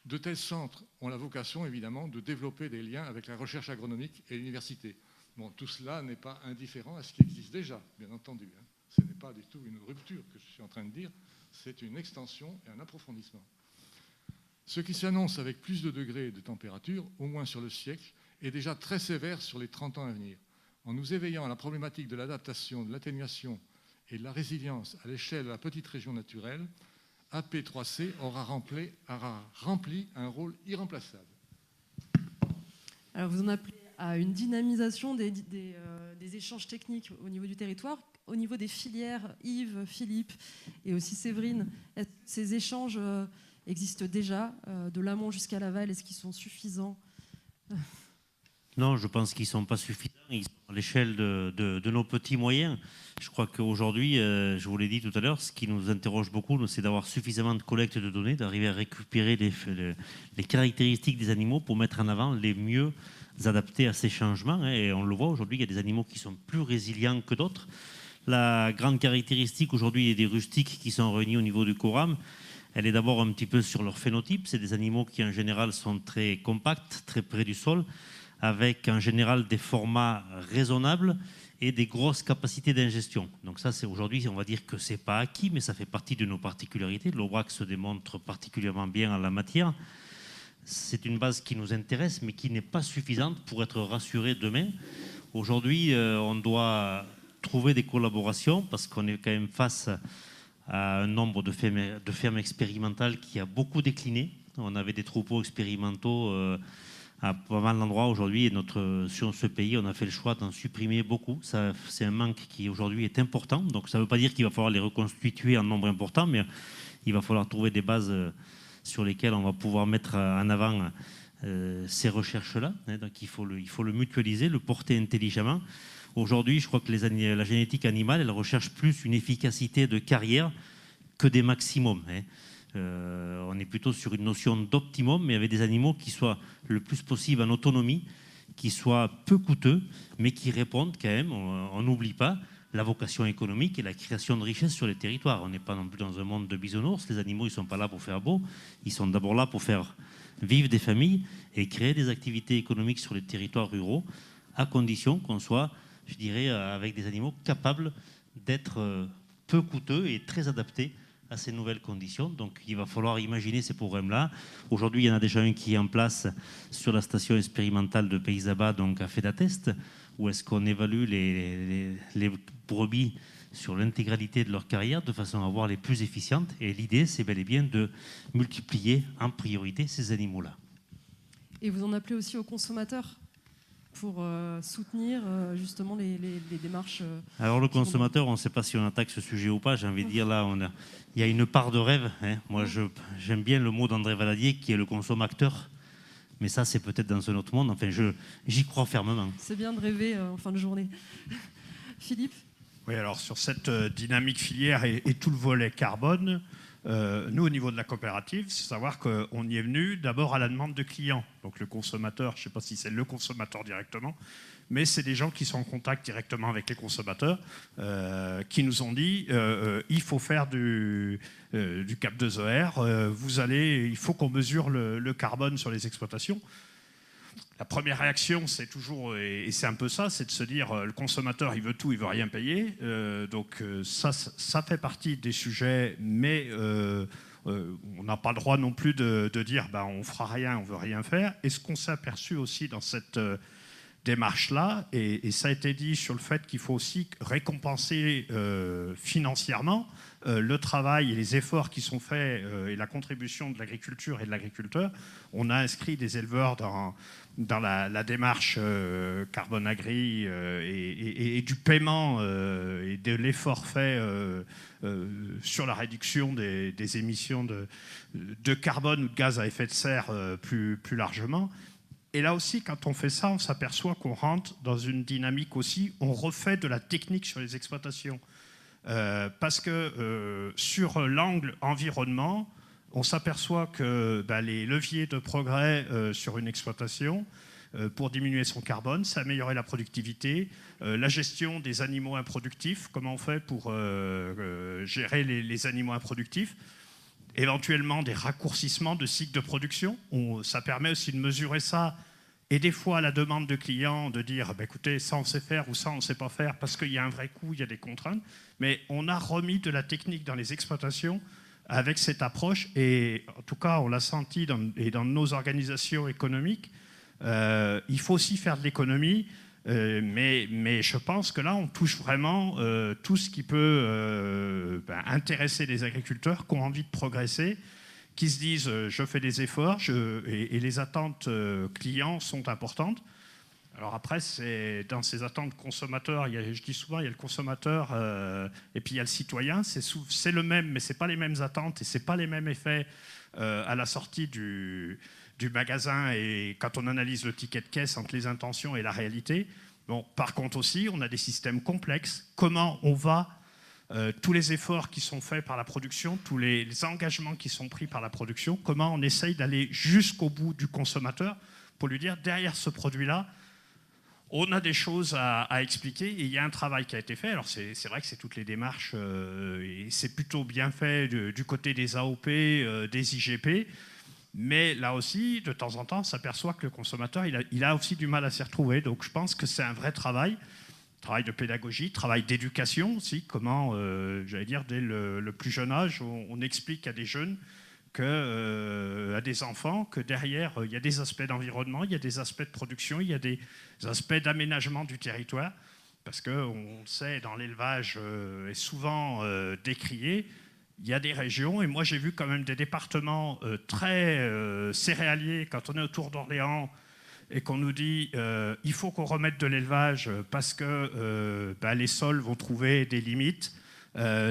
De tels centres ont la vocation, évidemment, de développer des liens avec la recherche agronomique et l'université. Bon, tout cela n'est pas indifférent à ce qui existe déjà, bien entendu. Ce n'est pas du tout une rupture que je suis en train de dire, c'est une extension et un approfondissement. Ce qui s'annonce avec plus de degrés de température, au moins sur le siècle, est déjà très sévère sur les 30 ans à venir. En nous éveillant à la problématique de l'adaptation, de l'atténuation et de la résilience à l'échelle de la petite région naturelle, AP3C aura rempli un rôle irremplaçable. Alors vous en appelez à une dynamisation des échanges techniques au niveau du territoire, au niveau des filières. Yves, Philippe et aussi Séverine, ces échanges existent déjà de l'amont jusqu'à l'aval? Est-ce qu'ils sont suffisants? Non, je pense qu'ils ne sont pas suffisants. Ils sont à l'échelle de nos petits moyens. Je crois qu'aujourd'hui, je vous l'ai dit tout à l'heure, ce qui nous interroge beaucoup, c'est d'avoir suffisamment de collecte de données, d'arriver à récupérer les caractéristiques des animaux pour mettre en avant les mieux adaptés à ces changements. Et on le voit aujourd'hui, il y a des animaux qui sont plus résilients que d'autres. La grande caractéristique aujourd'hui des rustiques qui sont réunis au niveau du CORAM, elle est d'abord un petit peu sur leur phénotype. C'est des animaux qui en général sont très compacts, très près du sol, avec en général des formats raisonnables et des grosses capacités d'ingestion. Donc ça, c'est aujourd'hui, on va dire que ce n'est pas acquis, mais ça fait partie de nos particularités. L'Aubrac se démontre particulièrement bien en la matière. C'est une base qui nous intéresse, mais qui n'est pas suffisante pour être rassuré demain. Aujourd'hui, on doit trouver des collaborations, parce qu'on est quand même face à un nombre de fermes expérimentales qui a beaucoup décliné. On avait des troupeaux expérimentaux à pas mal d'endroits aujourd'hui, et sur ce pays, on a fait le choix d'en supprimer beaucoup. C'est un manque qui aujourd'hui est important. Donc ça ne veut pas dire qu'il va falloir les reconstituer en nombre important, mais il va falloir trouver des bases sur lesquelles on va pouvoir mettre en avant ces recherches-là. Donc il faut le mutualiser, le porter intelligemment. Aujourd'hui, je crois que la génétique animale, elle recherche plus une efficacité de carrière que des maximums. On est plutôt sur une notion d'optimum, mais avec des animaux qui soient le plus possible en autonomie, qui soient peu coûteux, mais qui répondent quand même, on n'oublie pas, la vocation économique et la création de richesses sur les territoires. On n'est pas non plus dans un monde de bisounours. Les animaux, ils ne sont pas là pour faire beau. Ils sont d'abord là pour faire vivre des familles et créer des activités économiques sur les territoires ruraux, à condition qu'on soit, je dirais, avec des animaux capables d'être peu coûteux et très adaptés à ces nouvelles conditions. Donc il va falloir imaginer ces programmes-là. Aujourd'hui, il y en a déjà un qui est en place sur la station expérimentale de Pays-Abat, donc à Fédatest, où est-ce qu'on évalue les brebis sur l'intégralité de leur carrière de façon à avoir les plus efficientes. Et l'idée, c'est bel et bien de multiplier en priorité ces animaux-là. Et vous en appelez aussi aux consommateurs pour soutenir justement les démarches. Alors le consommateur, on ne sait pas si on attaque ce sujet ou pas. J'ai envie de dire là, il y a une part de rêve. Hein. Moi, j'aime bien le mot d'André Valadier qui est le consommateur. Mais ça, c'est peut-être dans un autre monde. Enfin, j'y crois fermement. C'est bien de rêver en fin de journée. Philippe ? Oui, alors sur cette dynamique filière et tout le volet carbone, nous, au niveau de la coopérative, c'est savoir qu'on y est venu d'abord à la demande de clients. Donc le consommateur, je ne sais pas si c'est le consommateur directement, mais c'est des gens qui sont en contact directement avec les consommateurs qui nous ont dit il faut faire du Cap 2ER, il faut qu'on mesure le carbone sur les exploitations. La première réaction, c'est toujours, et c'est un peu ça, c'est de se dire le consommateur, il veut tout, il veut rien payer. Donc ça fait partie des sujets, mais on n'a pas le droit non plus de dire on fera rien, on veut rien faire. Et ce qu'on s'est aperçu aussi dans cette démarche-là, et ça a été dit sur le fait qu'il faut aussi récompenser financièrement le travail et les efforts qui sont faits et la contribution de l'agriculture et de l'agriculteur. On a inscrit des éleveurs dans la démarche Carbone Agri et du paiement et de l'effort fait sur la réduction des émissions de carbone ou de gaz à effet de serre plus largement. Et là aussi, quand on fait ça, on s'aperçoit qu'on rentre dans une dynamique aussi, on refait de la technique sur les exploitations. Parce que sur l'angle environnement, on s'aperçoit que les leviers de progrès sur une exploitation pour diminuer son carbone, c'est améliorer la productivité, la gestion des animaux improductifs, comment on fait pour gérer les animaux improductifs, éventuellement des raccourcissements de cycle de production. Ça permet aussi de mesurer ça. Et des fois, à la demande de clients, de dire écoutez, ça on sait faire ou ça on ne sait pas faire parce qu'il y a un vrai coût, il y a des contraintes. Mais on a remis de la technique dans les exploitations avec cette approche. Et en tout cas, on l'a senti dans nos organisations économiques. Il faut aussi faire de l'économie. Mais je pense que là, on touche vraiment tout ce qui peut intéresser les agriculteurs qui ont envie de progresser, qui se disent je fais des efforts et les attentes clients sont importantes. Alors après, dans ces attentes consommateurs, je dis souvent, il y a le consommateur et puis il y a le citoyen. C'est le même, mais ce n'est pas les mêmes attentes et ce n'est pas les mêmes effets à la sortie du magasin et quand on analyse le ticket de caisse entre les intentions et la réalité. Bon, par contre aussi, on a des systèmes complexes. Comment on va tous les efforts qui sont faits par la production, tous les engagements qui sont pris par la production, comment on essaye d'aller jusqu'au bout du consommateur pour lui dire, derrière ce produit-là, on a des choses à expliquer et il y a un travail qui a été fait. Alors c'est vrai que c'est toutes les démarches et c'est plutôt bien fait du côté des AOP, des IGP, mais là aussi, de temps en temps, on s'aperçoit que le consommateur, il a aussi du mal à s'y retrouver. Donc je pense que c'est un vrai travail de pédagogie, travail d'éducation aussi, comment, j'allais dire, dès le plus jeune âge, on explique à des jeunes, à des enfants, que derrière, il y a des aspects d'environnement, il y a des aspects de production, il y a des aspects d'aménagement du territoire, parce qu'on sait, dans l'élevage est souvent décrié, il y a des régions, et moi j'ai vu quand même des départements très céréaliers, quand on est autour d'Orléans, et qu'on nous dit il faut qu'on remette de l'élevage parce que les sols vont trouver des limites,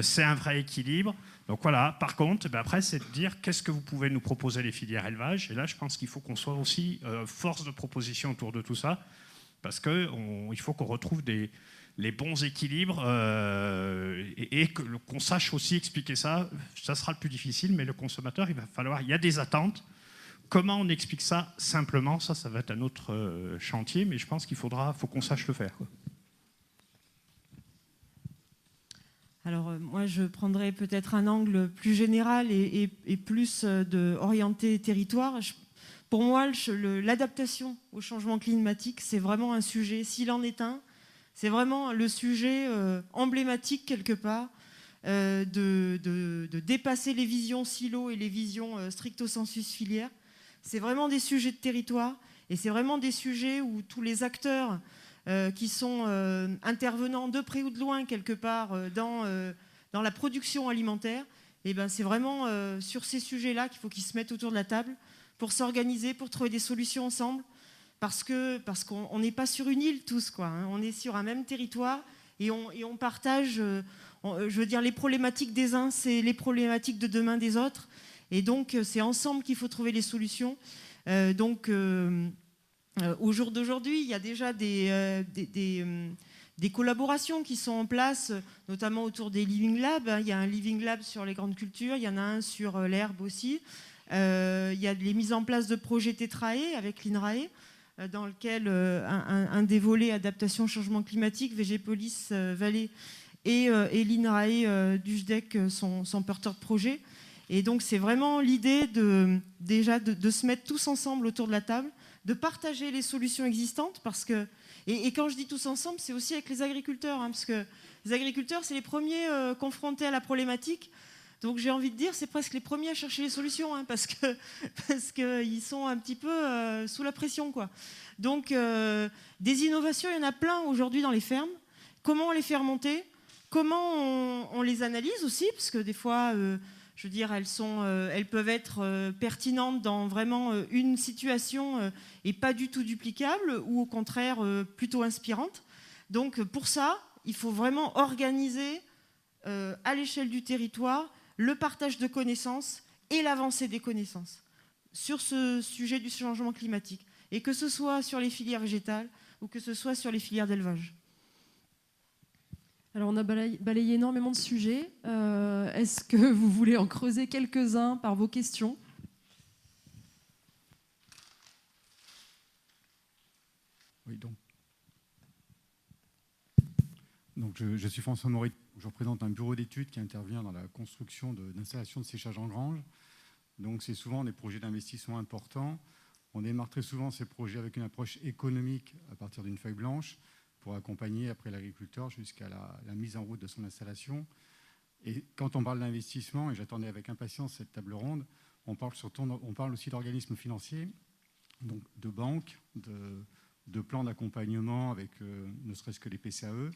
c'est un vrai équilibre. Donc voilà, par contre, après, c'est de dire qu'est-ce que vous pouvez nous proposer les filières élevage. Et là, je pense qu'il faut qu'on soit aussi force de proposition autour de tout ça, parce qu'il faut qu'on retrouve les bons équilibres et qu'on sache aussi expliquer ça. Ça sera le plus difficile, mais le consommateur, il y a des attentes. Comment on explique ça simplement, ça va être un autre chantier, mais je pense faut qu'on sache le faire, quoi. Alors moi, je prendrais peut-être un angle plus général et plus orienté territoire. Pour moi, l'adaptation au changement climatique, c'est vraiment un sujet, s'il en est un, c'est vraiment le sujet emblématique quelque part de dépasser les visions silos et les visions stricto sensus filière. C'est vraiment des sujets de territoire et c'est vraiment des sujets où tous les acteurs qui sont intervenants de près ou de loin quelque part dans la production alimentaire, et c'est vraiment sur ces sujets-là qu'il faut qu'ils se mettent autour de la table pour s'organiser, pour trouver des solutions ensemble. parce qu'on n'est pas sur une île tous, quoi, hein. On est sur un même territoire et on partage, je veux dire, les problématiques des uns, c'est les problématiques de demain des autres. Et donc, c'est ensemble qu'il faut trouver les solutions. Au jour d'aujourd'hui, il y a déjà des collaborations qui sont en place, notamment autour des Living Labs. Il y a un Living Lab sur les grandes cultures, il y en a un sur l'herbe aussi. Il y a les mises en place de projets Tetrae avec l'INRAE, dans lequel un des volets adaptation au changement climatique, Végépolis Vallée et l'INRAE du JDEC sont porteurs de projets. Et donc c'est vraiment l'idée de se mettre tous ensemble autour de la table, de partager les solutions existantes, parce que, et quand je dis tous ensemble, c'est aussi avec les agriculteurs, hein, parce que les agriculteurs, c'est les premiers confrontés à la problématique. Donc j'ai envie de dire, c'est presque les premiers à chercher les solutions, hein, parce qu'ils sont un petit peu sous la pression, quoi. Donc des innovations, il y en a plein aujourd'hui dans les fermes. Comment on les fait remonter? Comment on les analyse aussi? Parce que des fois, je veux dire, elles peuvent être pertinentes dans vraiment une situation et pas du tout duplicables, ou au contraire plutôt inspirantes. Donc pour ça, il faut vraiment organiser à l'échelle du territoire le partage de connaissances et l'avancée des connaissances sur ce sujet du changement climatique, et que ce soit sur les filières végétales ou que ce soit sur les filières d'élevage. Alors on a balayé énormément de sujets. Est-ce que vous voulez en creuser quelques-uns par vos questions? Oui, donc je suis François Maury. Je représente un bureau d'études qui intervient dans la construction d'installations de séchage en grange. Donc c'est souvent des projets d'investissement importants. On démarre très souvent ces projets avec une approche économique à partir d'une feuille blanche pour accompagner après l'agriculteur jusqu'à la mise en route de son installation. Et quand on parle d'investissement, et j'attendais avec impatience cette table ronde, on parle aussi d'organismes financiers, donc de banques, de plans d'accompagnement avec ne serait-ce que les PCAE.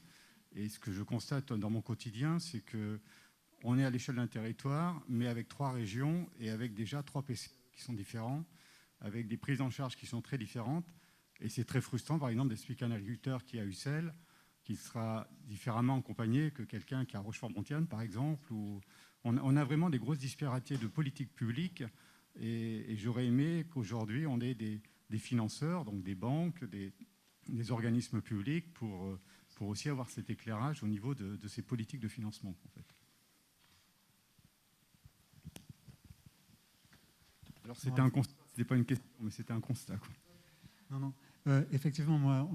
Et ce que je constate dans mon quotidien, c'est qu'on est à l'échelle d'un territoire, mais avec 3 régions et avec déjà 3 PCAE qui sont différents, avec des prises en charge qui sont très différentes. Et c'est très frustrant, par exemple, d'expliquer à un agriculteur qui est à Ussel qu'il sera différemment accompagné que quelqu'un qui est à Rochefort-Montiane, par exemple. On a vraiment des grosses disparités de politique publique. Et j'aurais aimé qu'aujourd'hui, on ait des financeurs, donc des banques, des organismes publics, pour aussi avoir cet éclairage au niveau de ces politiques de financement, en fait. Alors, c'était un constat, c'était pas une question, mais c'était un constat, quoi. Non. Effectivement, moi,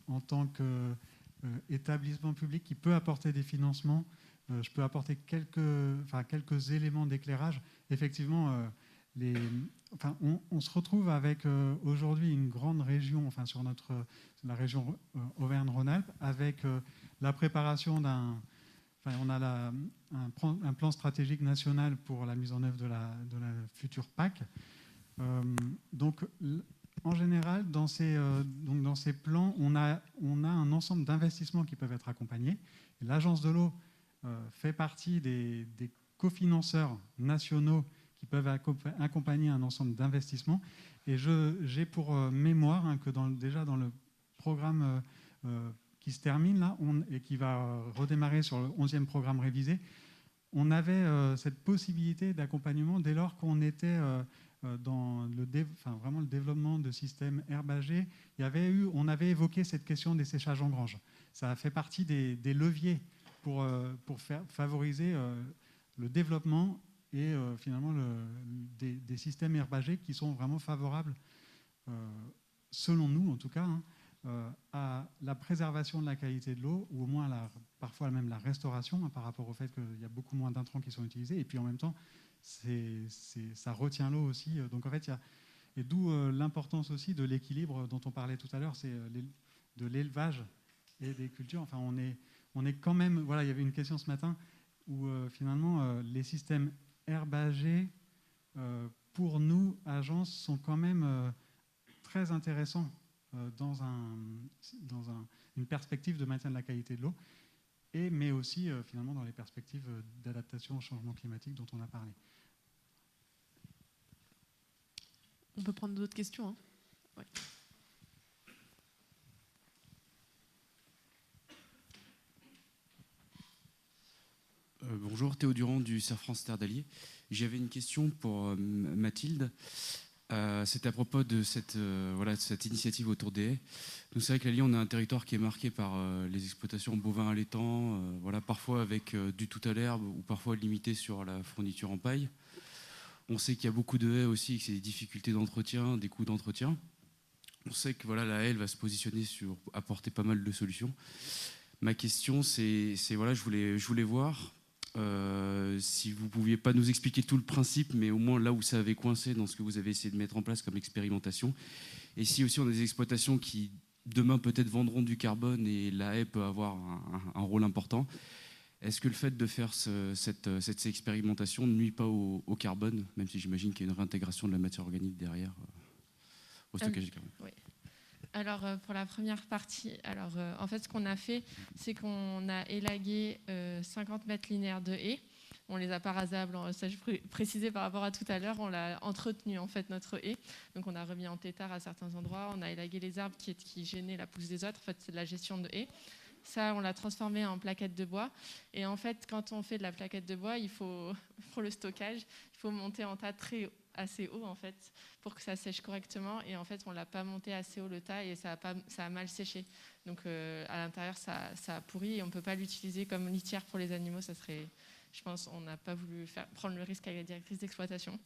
en tant qu'établissement public qui peut apporter des financements, je peux apporter quelques éléments d'éclairage. Effectivement, on se retrouve avec aujourd'hui une grande région, sur la région Auvergne-Rhône-Alpes, avec la préparation on a un plan stratégique national pour la mise en œuvre de la future PAC. Donc, en général, dans ces plans, on a un ensemble d'investissements qui peuvent être accompagnés. L'Agence de l'eau fait partie des cofinanceurs nationaux qui peuvent accompagner un ensemble d'investissements. Et j'ai pour mémoire que déjà dans le programme qui se termine là, et qui va redémarrer sur le 11e programme révisé, on avait cette possibilité d'accompagnement dès lors qu'on était dans vraiment le développement de systèmes herbagés. On avait évoqué cette question des séchages en grange. Ça a fait partie des leviers pour favoriser le développement et finalement des systèmes herbagés qui sont vraiment favorables, selon nous en tout cas, à la préservation de la qualité de l'eau, ou au moins parfois même la restauration, par rapport au fait qu'il y a beaucoup moins d'intrants qui sont utilisés, et puis en même temps ça retient l'eau aussi. Donc en fait, et d'où l'importance aussi de l'équilibre dont on parlait tout à l'heure, c'est de l'élevage et des cultures. Enfin, on est quand même, voilà, il y avait une question ce matin où finalement les systèmes herbagés pour nous, agences, sont quand même très intéressants dans une perspective de maintien de la qualité de l'eau, mais aussi finalement dans les perspectives d'adaptation au changement climatique dont on a parlé. On peut prendre d'autres questions, hein. Ouais. Bonjour, Théo Durand du Cerf France Terre d'Allier. J'avais une question pour Mathilde. C'était à propos de cette initiative autour des haies. Nous savons qu'à Lyon, on a un territoire qui est marqué par les exploitations bovins allaitants, parfois avec du tout à l'herbe ou parfois limité sur la fourniture en paille. On sait qu'il y a beaucoup de haies aussi, que c'est des difficultés d'entretien, des coûts d'entretien. On sait que la haie, elle va se positionner sur apporter pas mal de solutions. Ma question, je voulais voir si vous ne pouviez pas nous expliquer tout le principe, mais au moins là où ça avait coincé dans ce que vous avez essayé de mettre en place comme expérimentation. Et si aussi on a des exploitations qui, demain, peut-être vendront du carbone et la haie peut avoir un rôle important, est-ce que le fait de faire cette expérimentation ne nuit pas au carbone, même si j'imagine qu'il y a une réintégration de la matière organique derrière au stockage du carbone? Oui. Alors, pour la première partie, en fait, ce qu'on a fait, c'est qu'on a élagué 50 mètres linéaires de haies. On les a pas rasables, ça je précisais par rapport à tout à l'heure, on l'a entretenu en fait notre haie. Donc on a remis en tétard à certains endroits, on a élagué les arbres qui gênaient la pousse des autres. En fait, c'est de la gestion de haies. Ça, on l'a transformé en plaquettes de bois. Et en fait, quand on fait de la plaquette de bois, pour le stockage, il faut monter en tas assez haut en fait pour que ça sèche correctement, et en fait on l'a pas monté assez haut le tas et ça a mal séché, donc à l'intérieur ça a pourri et on peut pas l'utiliser comme litière pour les animaux. Ça serait, je pense, on n'a pas voulu prendre le risque avec la directrice d'exploitation,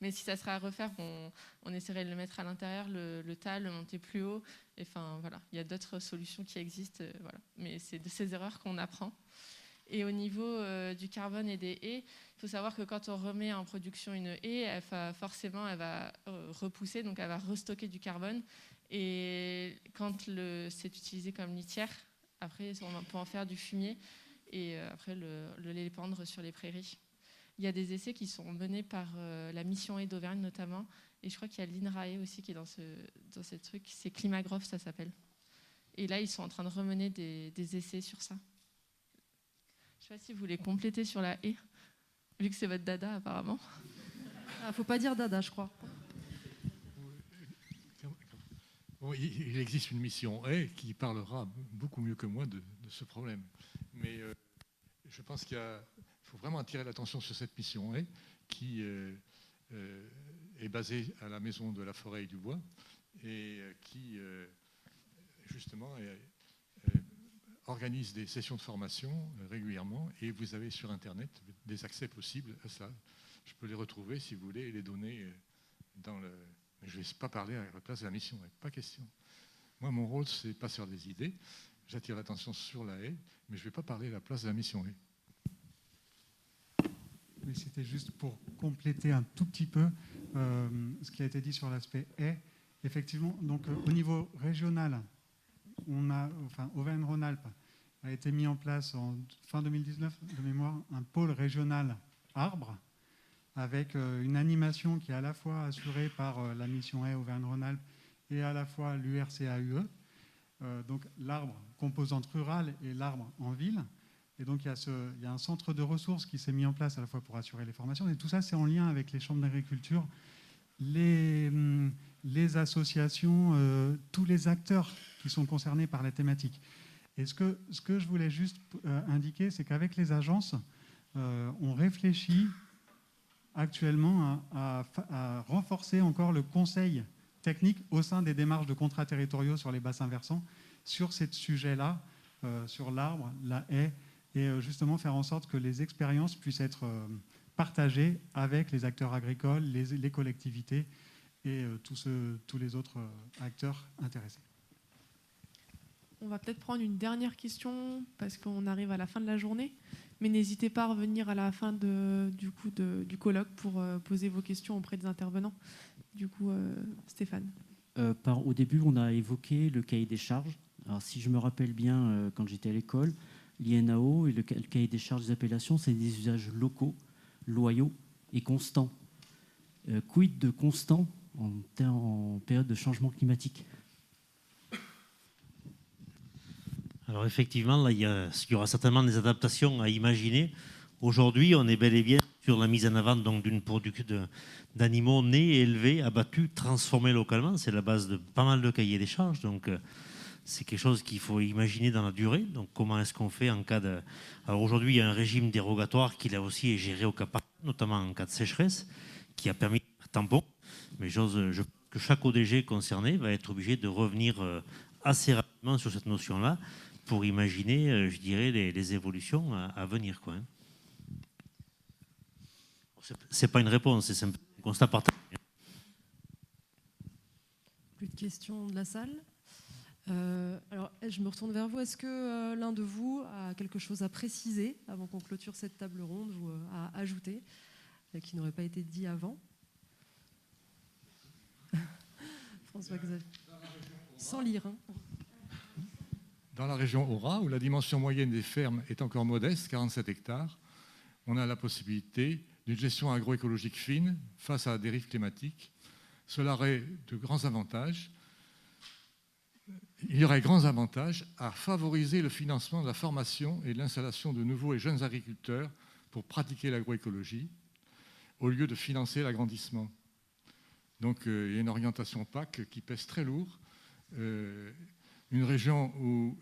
mais si ça serait à refaire, on essaierait de le mettre à l'intérieur, le tas, le monter plus haut, et enfin voilà, il y a d'autres solutions qui existent, voilà. Mais c'est de ces erreurs qu'on apprend. Et au niveau du carbone et des haies, il faut savoir que quand on remet en production une haie, forcément, elle va repousser, donc elle va restocker du carbone. Et quand c'est utilisé comme litière, après, on peut en faire du fumier et après le l'épandre sur les prairies. Il y a des essais qui sont menés par la mission haie d'Auvergne notamment, et je crois qu'il y a l'INRAE aussi qui est dans ce truc, c'est Climagrowth, ça s'appelle. Et là, ils sont en train de remener des essais sur ça. Je ne sais pas si vous voulez compléter sur la haie, vu que c'est votre dada apparemment. Il ne faut pas dire dada, je crois. Oui, il existe une mission haie qui parlera beaucoup mieux que moi de ce problème. Mais je pense qu'il faut vraiment attirer l'attention sur cette mission haie qui est basée à la Maison de la Forêt et du Bois et qui, justement, organise des sessions de formation régulièrement, et vous avez sur Internet des accès possibles à ça. Je peux les retrouver si vous voulez et les donner dans le... Mais je ne vais pas parler à la place de la mission, pas question. Moi, mon rôle, c'est pas sur des idées. J'attire l'attention sur la haie, mais je ne vais pas parler à la place de la mission haie. Oui, c'était juste pour compléter un tout petit peu ce qui a été dit sur l'aspect haie. Effectivement, donc au niveau régional, Auvergne-Rhône-Alpes a été mis en place en fin 2019 de mémoire un pôle régional arbre avec une animation qui est à la fois assurée par la mission haie Auvergne-Rhône-Alpes et à la fois l'URCAUE. Donc l'arbre composante rurale et l'arbre en ville. Et donc il y a un centre de ressources qui s'est mis en place à la fois pour assurer les formations. Et tout ça, c'est en lien avec les chambres d'agriculture, les associations, tous les acteurs qui sont concernés par la thématique. Et ce que je voulais juste indiquer, c'est qu'avec les agences, on réfléchit actuellement à renforcer encore le conseil technique au sein des démarches de contrats territoriaux sur les bassins versants, sur ces sujets-là, sur l'arbre, la haie, et justement faire en sorte que les expériences puissent être partagées avec les acteurs agricoles, les collectivités et tous les autres acteurs intéressés. On va peut-être prendre une dernière question parce qu'on arrive à la fin de la journée, mais n'hésitez pas à revenir à la fin du colloque pour poser vos questions auprès des intervenants. Du coup, Stéphane. Au début, on a évoqué le cahier des charges. Alors, si je me rappelle bien, quand j'étais à l'école, l'INAO et le cahier des charges des appellations, c'est des usages locaux, loyaux et constants. Quid de constant en période de changement climatique? Alors effectivement, là, il y aura certainement des adaptations à imaginer. Aujourd'hui, on est bel et bien sur la mise en avant d'une production d'animaux nés, élevés, abattus, transformés localement. C'est la base de pas mal de cahiers des charges. Donc c'est quelque chose qu'il faut imaginer dans la durée. Donc comment est-ce qu'on fait en cas de... Alors aujourd'hui, il y a un régime dérogatoire qui là aussi est géré au cas par cas, notamment en cas de sécheresse, qui a permis un tampon. Mais je pense que chaque ODG concerné va être obligé de revenir assez rapidement sur cette notion-là pour imaginer, je dirais, les évolutions à venir, quoi. C'est pas une réponse, c'est un constat partagé. Plus de questions de la salle. Alors, je me retourne vers vous. Est-ce que l'un de vous a quelque chose à préciser avant qu'on clôture cette table ronde ou à ajouter qui n'aurait pas été dit avant? François-Xavier. Sans lire. Hein. Dans la région Aura, où la dimension moyenne des fermes est encore modeste, 47 hectares, on a la possibilité d'une gestion agroécologique fine face à la dérive climatique. Cela aurait de grands avantages. Il y aurait grands avantages à favoriser le financement de la formation et de l'installation de nouveaux et jeunes agriculteurs pour pratiquer l'agroécologie, au lieu de financer l'agrandissement. Donc il y a une orientation PAC qui pèse très lourd. Une région où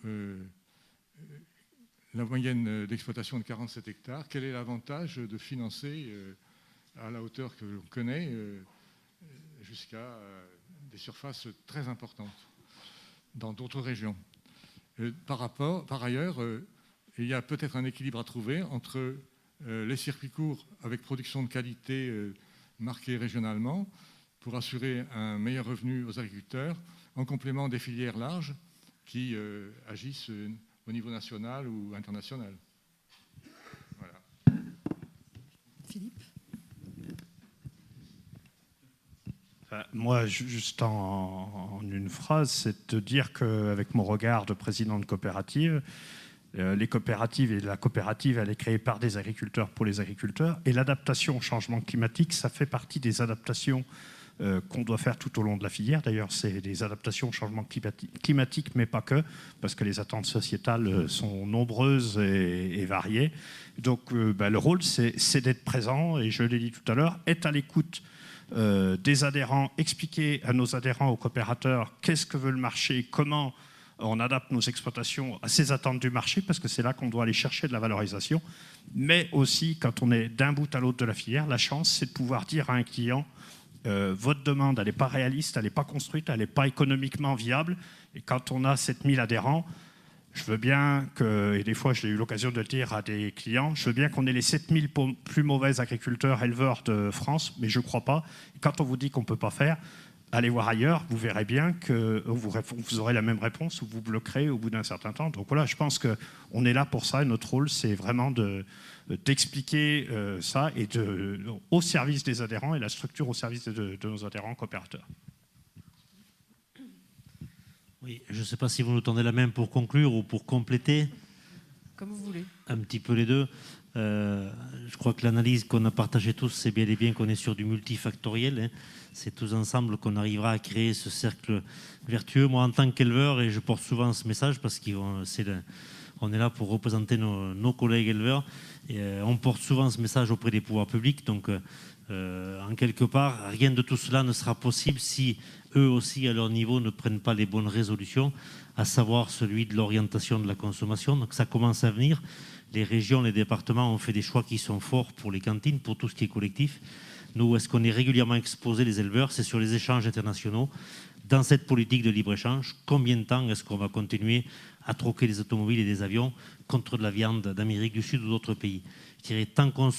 la moyenne d'exploitation est de 47 hectares, quel est l'avantage de financer à la hauteur que l'on connaît jusqu'à des surfaces très importantes dans d'autres régions? Par ailleurs, il y a peut-être un équilibre à trouver entre les circuits courts avec production de qualité marquée régionalement pour assurer un meilleur revenu aux agriculteurs, en complément des filières larges qui agissent au niveau national ou international. Voilà. Philippe ? Moi, juste en une phrase, c'est de dire qu'avec mon regard de président de coopérative, les coopératives et la coopérative, elle est créée par des agriculteurs pour les agriculteurs. Et l'adaptation au changement climatique, ça fait partie des adaptations qu'on doit faire tout au long de la filière. D'ailleurs, c'est des adaptations au changement climatique, mais pas que, parce que les attentes sociétales sont nombreuses et variées. Donc, le rôle, c'est d'être présent, et je l'ai dit tout à l'heure, être à l'écoute des adhérents, expliquer à nos adhérents, aux coopérateurs, qu'est-ce que veut le marché, comment on adapte nos exploitations à ces attentes du marché, parce que c'est là qu'on doit aller chercher de la valorisation. Mais aussi, quand on est d'un bout à l'autre de la filière, la chance, c'est de pouvoir dire à un client, votre demande, elle n'est pas réaliste, elle n'est pas construite, elle n'est pas économiquement viable. Et quand on a 7000 adhérents, je veux bien que, et des fois j'ai eu l'occasion de le dire à des clients, je veux bien qu'on ait les 7000 plus mauvais agriculteurs, éleveurs de France, mais je ne crois pas. Et quand on vous dit qu'on ne peut pas faire, allez voir ailleurs, vous verrez bien que vous aurez la même réponse ou vous bloquerez au bout d'un certain temps. Donc voilà, je pense qu'on est là pour ça et notre rôle, c'est vraiment d'expliquer ça et au service des adhérents et la structure au service de nos adhérents coopérateurs. Oui, je ne sais pas si vous nous tendez la main pour conclure ou pour compléter. Comme vous voulez. Un petit peu les deux. Je crois que l'analyse qu'on a partagée tous, c'est bien et bien qu'on est sur du multifactoriel. Hein. C'est tous ensemble qu'on arrivera à créer ce cercle vertueux. Moi, en tant qu'éleveur, et je porte souvent ce message parce qu'on est là pour représenter nos collègues éleveurs, et on porte souvent ce message auprès des pouvoirs publics. Donc, en quelque part, rien de tout cela ne sera possible si eux aussi, à leur niveau, ne prennent pas les bonnes résolutions, à savoir celui de l'orientation de la consommation. Donc ça commence à venir. Les régions, les départements ont fait des choix qui sont forts pour les cantines, pour tout ce qui est collectif. Nous, est-ce qu'on est régulièrement exposé, les éleveurs? C'est sur les échanges internationaux. Dans cette politique de libre-échange, combien de temps est-ce qu'on va continuer à troquer des automobiles et des avions contre de la viande d'Amérique du Sud ou d'autres pays? Je dirais, tant qu'on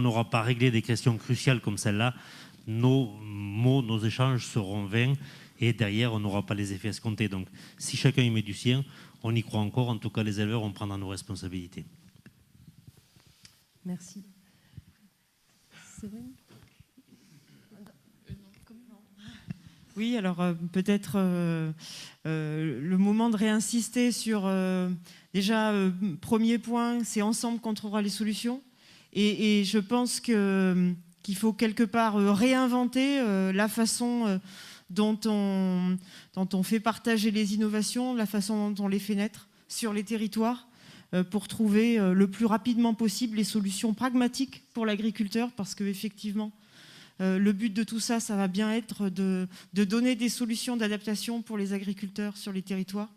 n'aura pas réglé des questions cruciales comme celle-là, nos mots, nos échanges seront vains et derrière, on n'aura pas les effets escomptés. Donc, si chacun y met du sien, on y croit encore. En tout cas, les éleveurs, on prendra nos responsabilités. Merci. Séverine ? Oui, alors peut-être le moment de réinsister sur déjà, premier point, c'est ensemble qu'on trouvera les solutions. Et je pense qu'il faut quelque part réinventer la façon dont on fait partager les innovations, la façon dont on les fait naître sur les territoires pour trouver le plus rapidement possible les solutions pragmatiques pour l'agriculteur, parce qu'effectivement, le but de tout ça, ça va bien être de donner des solutions d'adaptation pour les agriculteurs sur les territoires,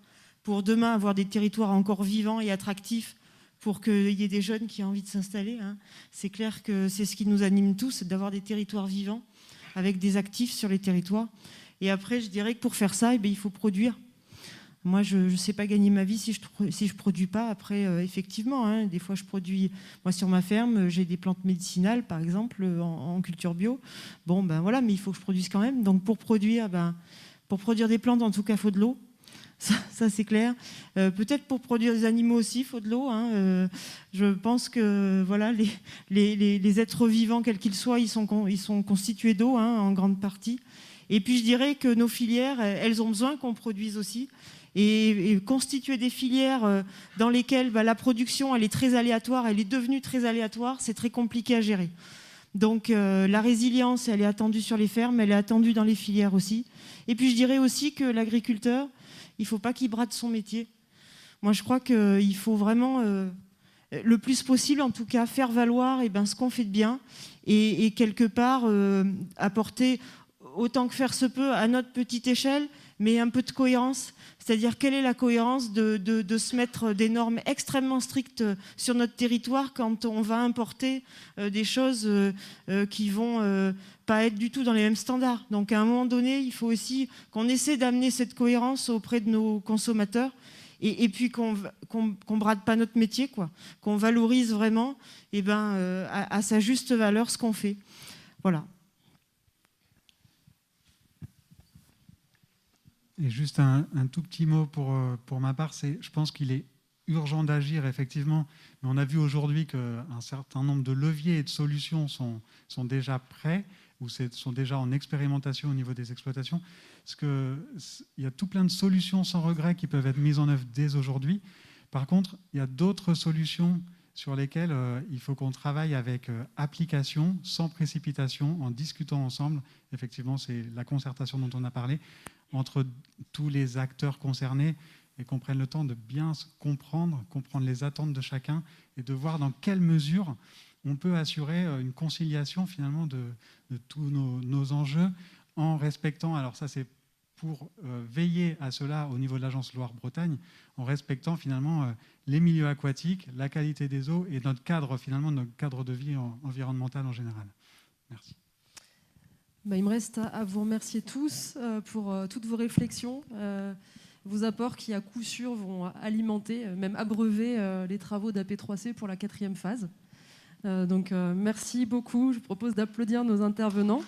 pour demain avoir des territoires encore vivants et attractifs pour qu'il y ait des jeunes qui aient envie de s'installer. C'est clair que c'est ce qui nous anime tous, d'avoir des territoires vivants avec des actifs sur les territoires. Et après, je dirais que pour faire ça, il faut produire. Moi, je ne sais pas gagner ma vie si je produis pas. Après, effectivement, des fois, je produis. Moi, sur ma ferme, j'ai des plantes médicinales, par exemple, en culture bio. Bon, ben voilà, mais il faut que je produise quand même. Donc, pour produire des plantes, en tout cas, il faut de l'eau. Ça c'est clair. Peut-être pour produire des animaux aussi, il faut de l'eau. Je pense que voilà, les êtres vivants, quels qu'ils soient, ils sont constitués d'eau en grande partie. Et puis je dirais que nos filières, elles ont besoin qu'on produise aussi. Et constituer des filières dans lesquelles la production, elle est très aléatoire, elle est devenue très aléatoire, c'est très compliqué à gérer. Donc la résilience, elle est attendue sur les fermes, elle est attendue dans les filières aussi. Et puis je dirais aussi que l'agriculteur, il ne faut pas qu'il brade son métier. Moi, je crois qu'il faut vraiment, le plus possible, en tout cas, faire valoir ce qu'on fait de bien et quelque part apporter, autant que faire se peut, à notre petite échelle, mais un peu de cohérence. C'est-à-dire, quelle est la cohérence de se mettre des normes extrêmement strictes sur notre territoire quand on va importer des choses qui vont pas être du tout dans les mêmes standards. Donc, à un moment donné, il faut aussi qu'on essaie d'amener cette cohérence auprès de nos consommateurs et puis qu'on brade pas notre métier, quoi. Qu'on valorise vraiment à sa juste valeur ce qu'on fait. Voilà. Et juste un tout petit mot pour ma part, je pense qu'il est urgent d'agir, effectivement, mais on a vu aujourd'hui qu'un certain nombre de leviers et de solutions sont déjà prêts ou sont déjà en expérimentation au niveau des exploitations. Parce qu'il y a tout plein de solutions sans regret qui peuvent être mises en œuvre dès aujourd'hui. Par contre, il y a d'autres solutions sur lesquelles il faut qu'on travaille avec application, sans précipitation, en discutant ensemble. Effectivement, c'est la concertation dont on a parlé, entre tous les acteurs concernés et qu'on prenne le temps de bien comprendre les attentes de chacun et de voir dans quelle mesure on peut assurer une conciliation finalement de tous nos enjeux en respectant, alors ça c'est pour veiller à cela au niveau de l'agence Loire-Bretagne, en respectant finalement les milieux aquatiques, la qualité des eaux et notre cadre de vie environnemental en général. Merci. Il me reste à vous remercier tous pour toutes vos réflexions, vos apports qui, à coup sûr, vont alimenter, même abreuver les travaux d'AP3C pour la 4e phase. Donc, merci beaucoup. Je propose d'applaudir nos intervenants.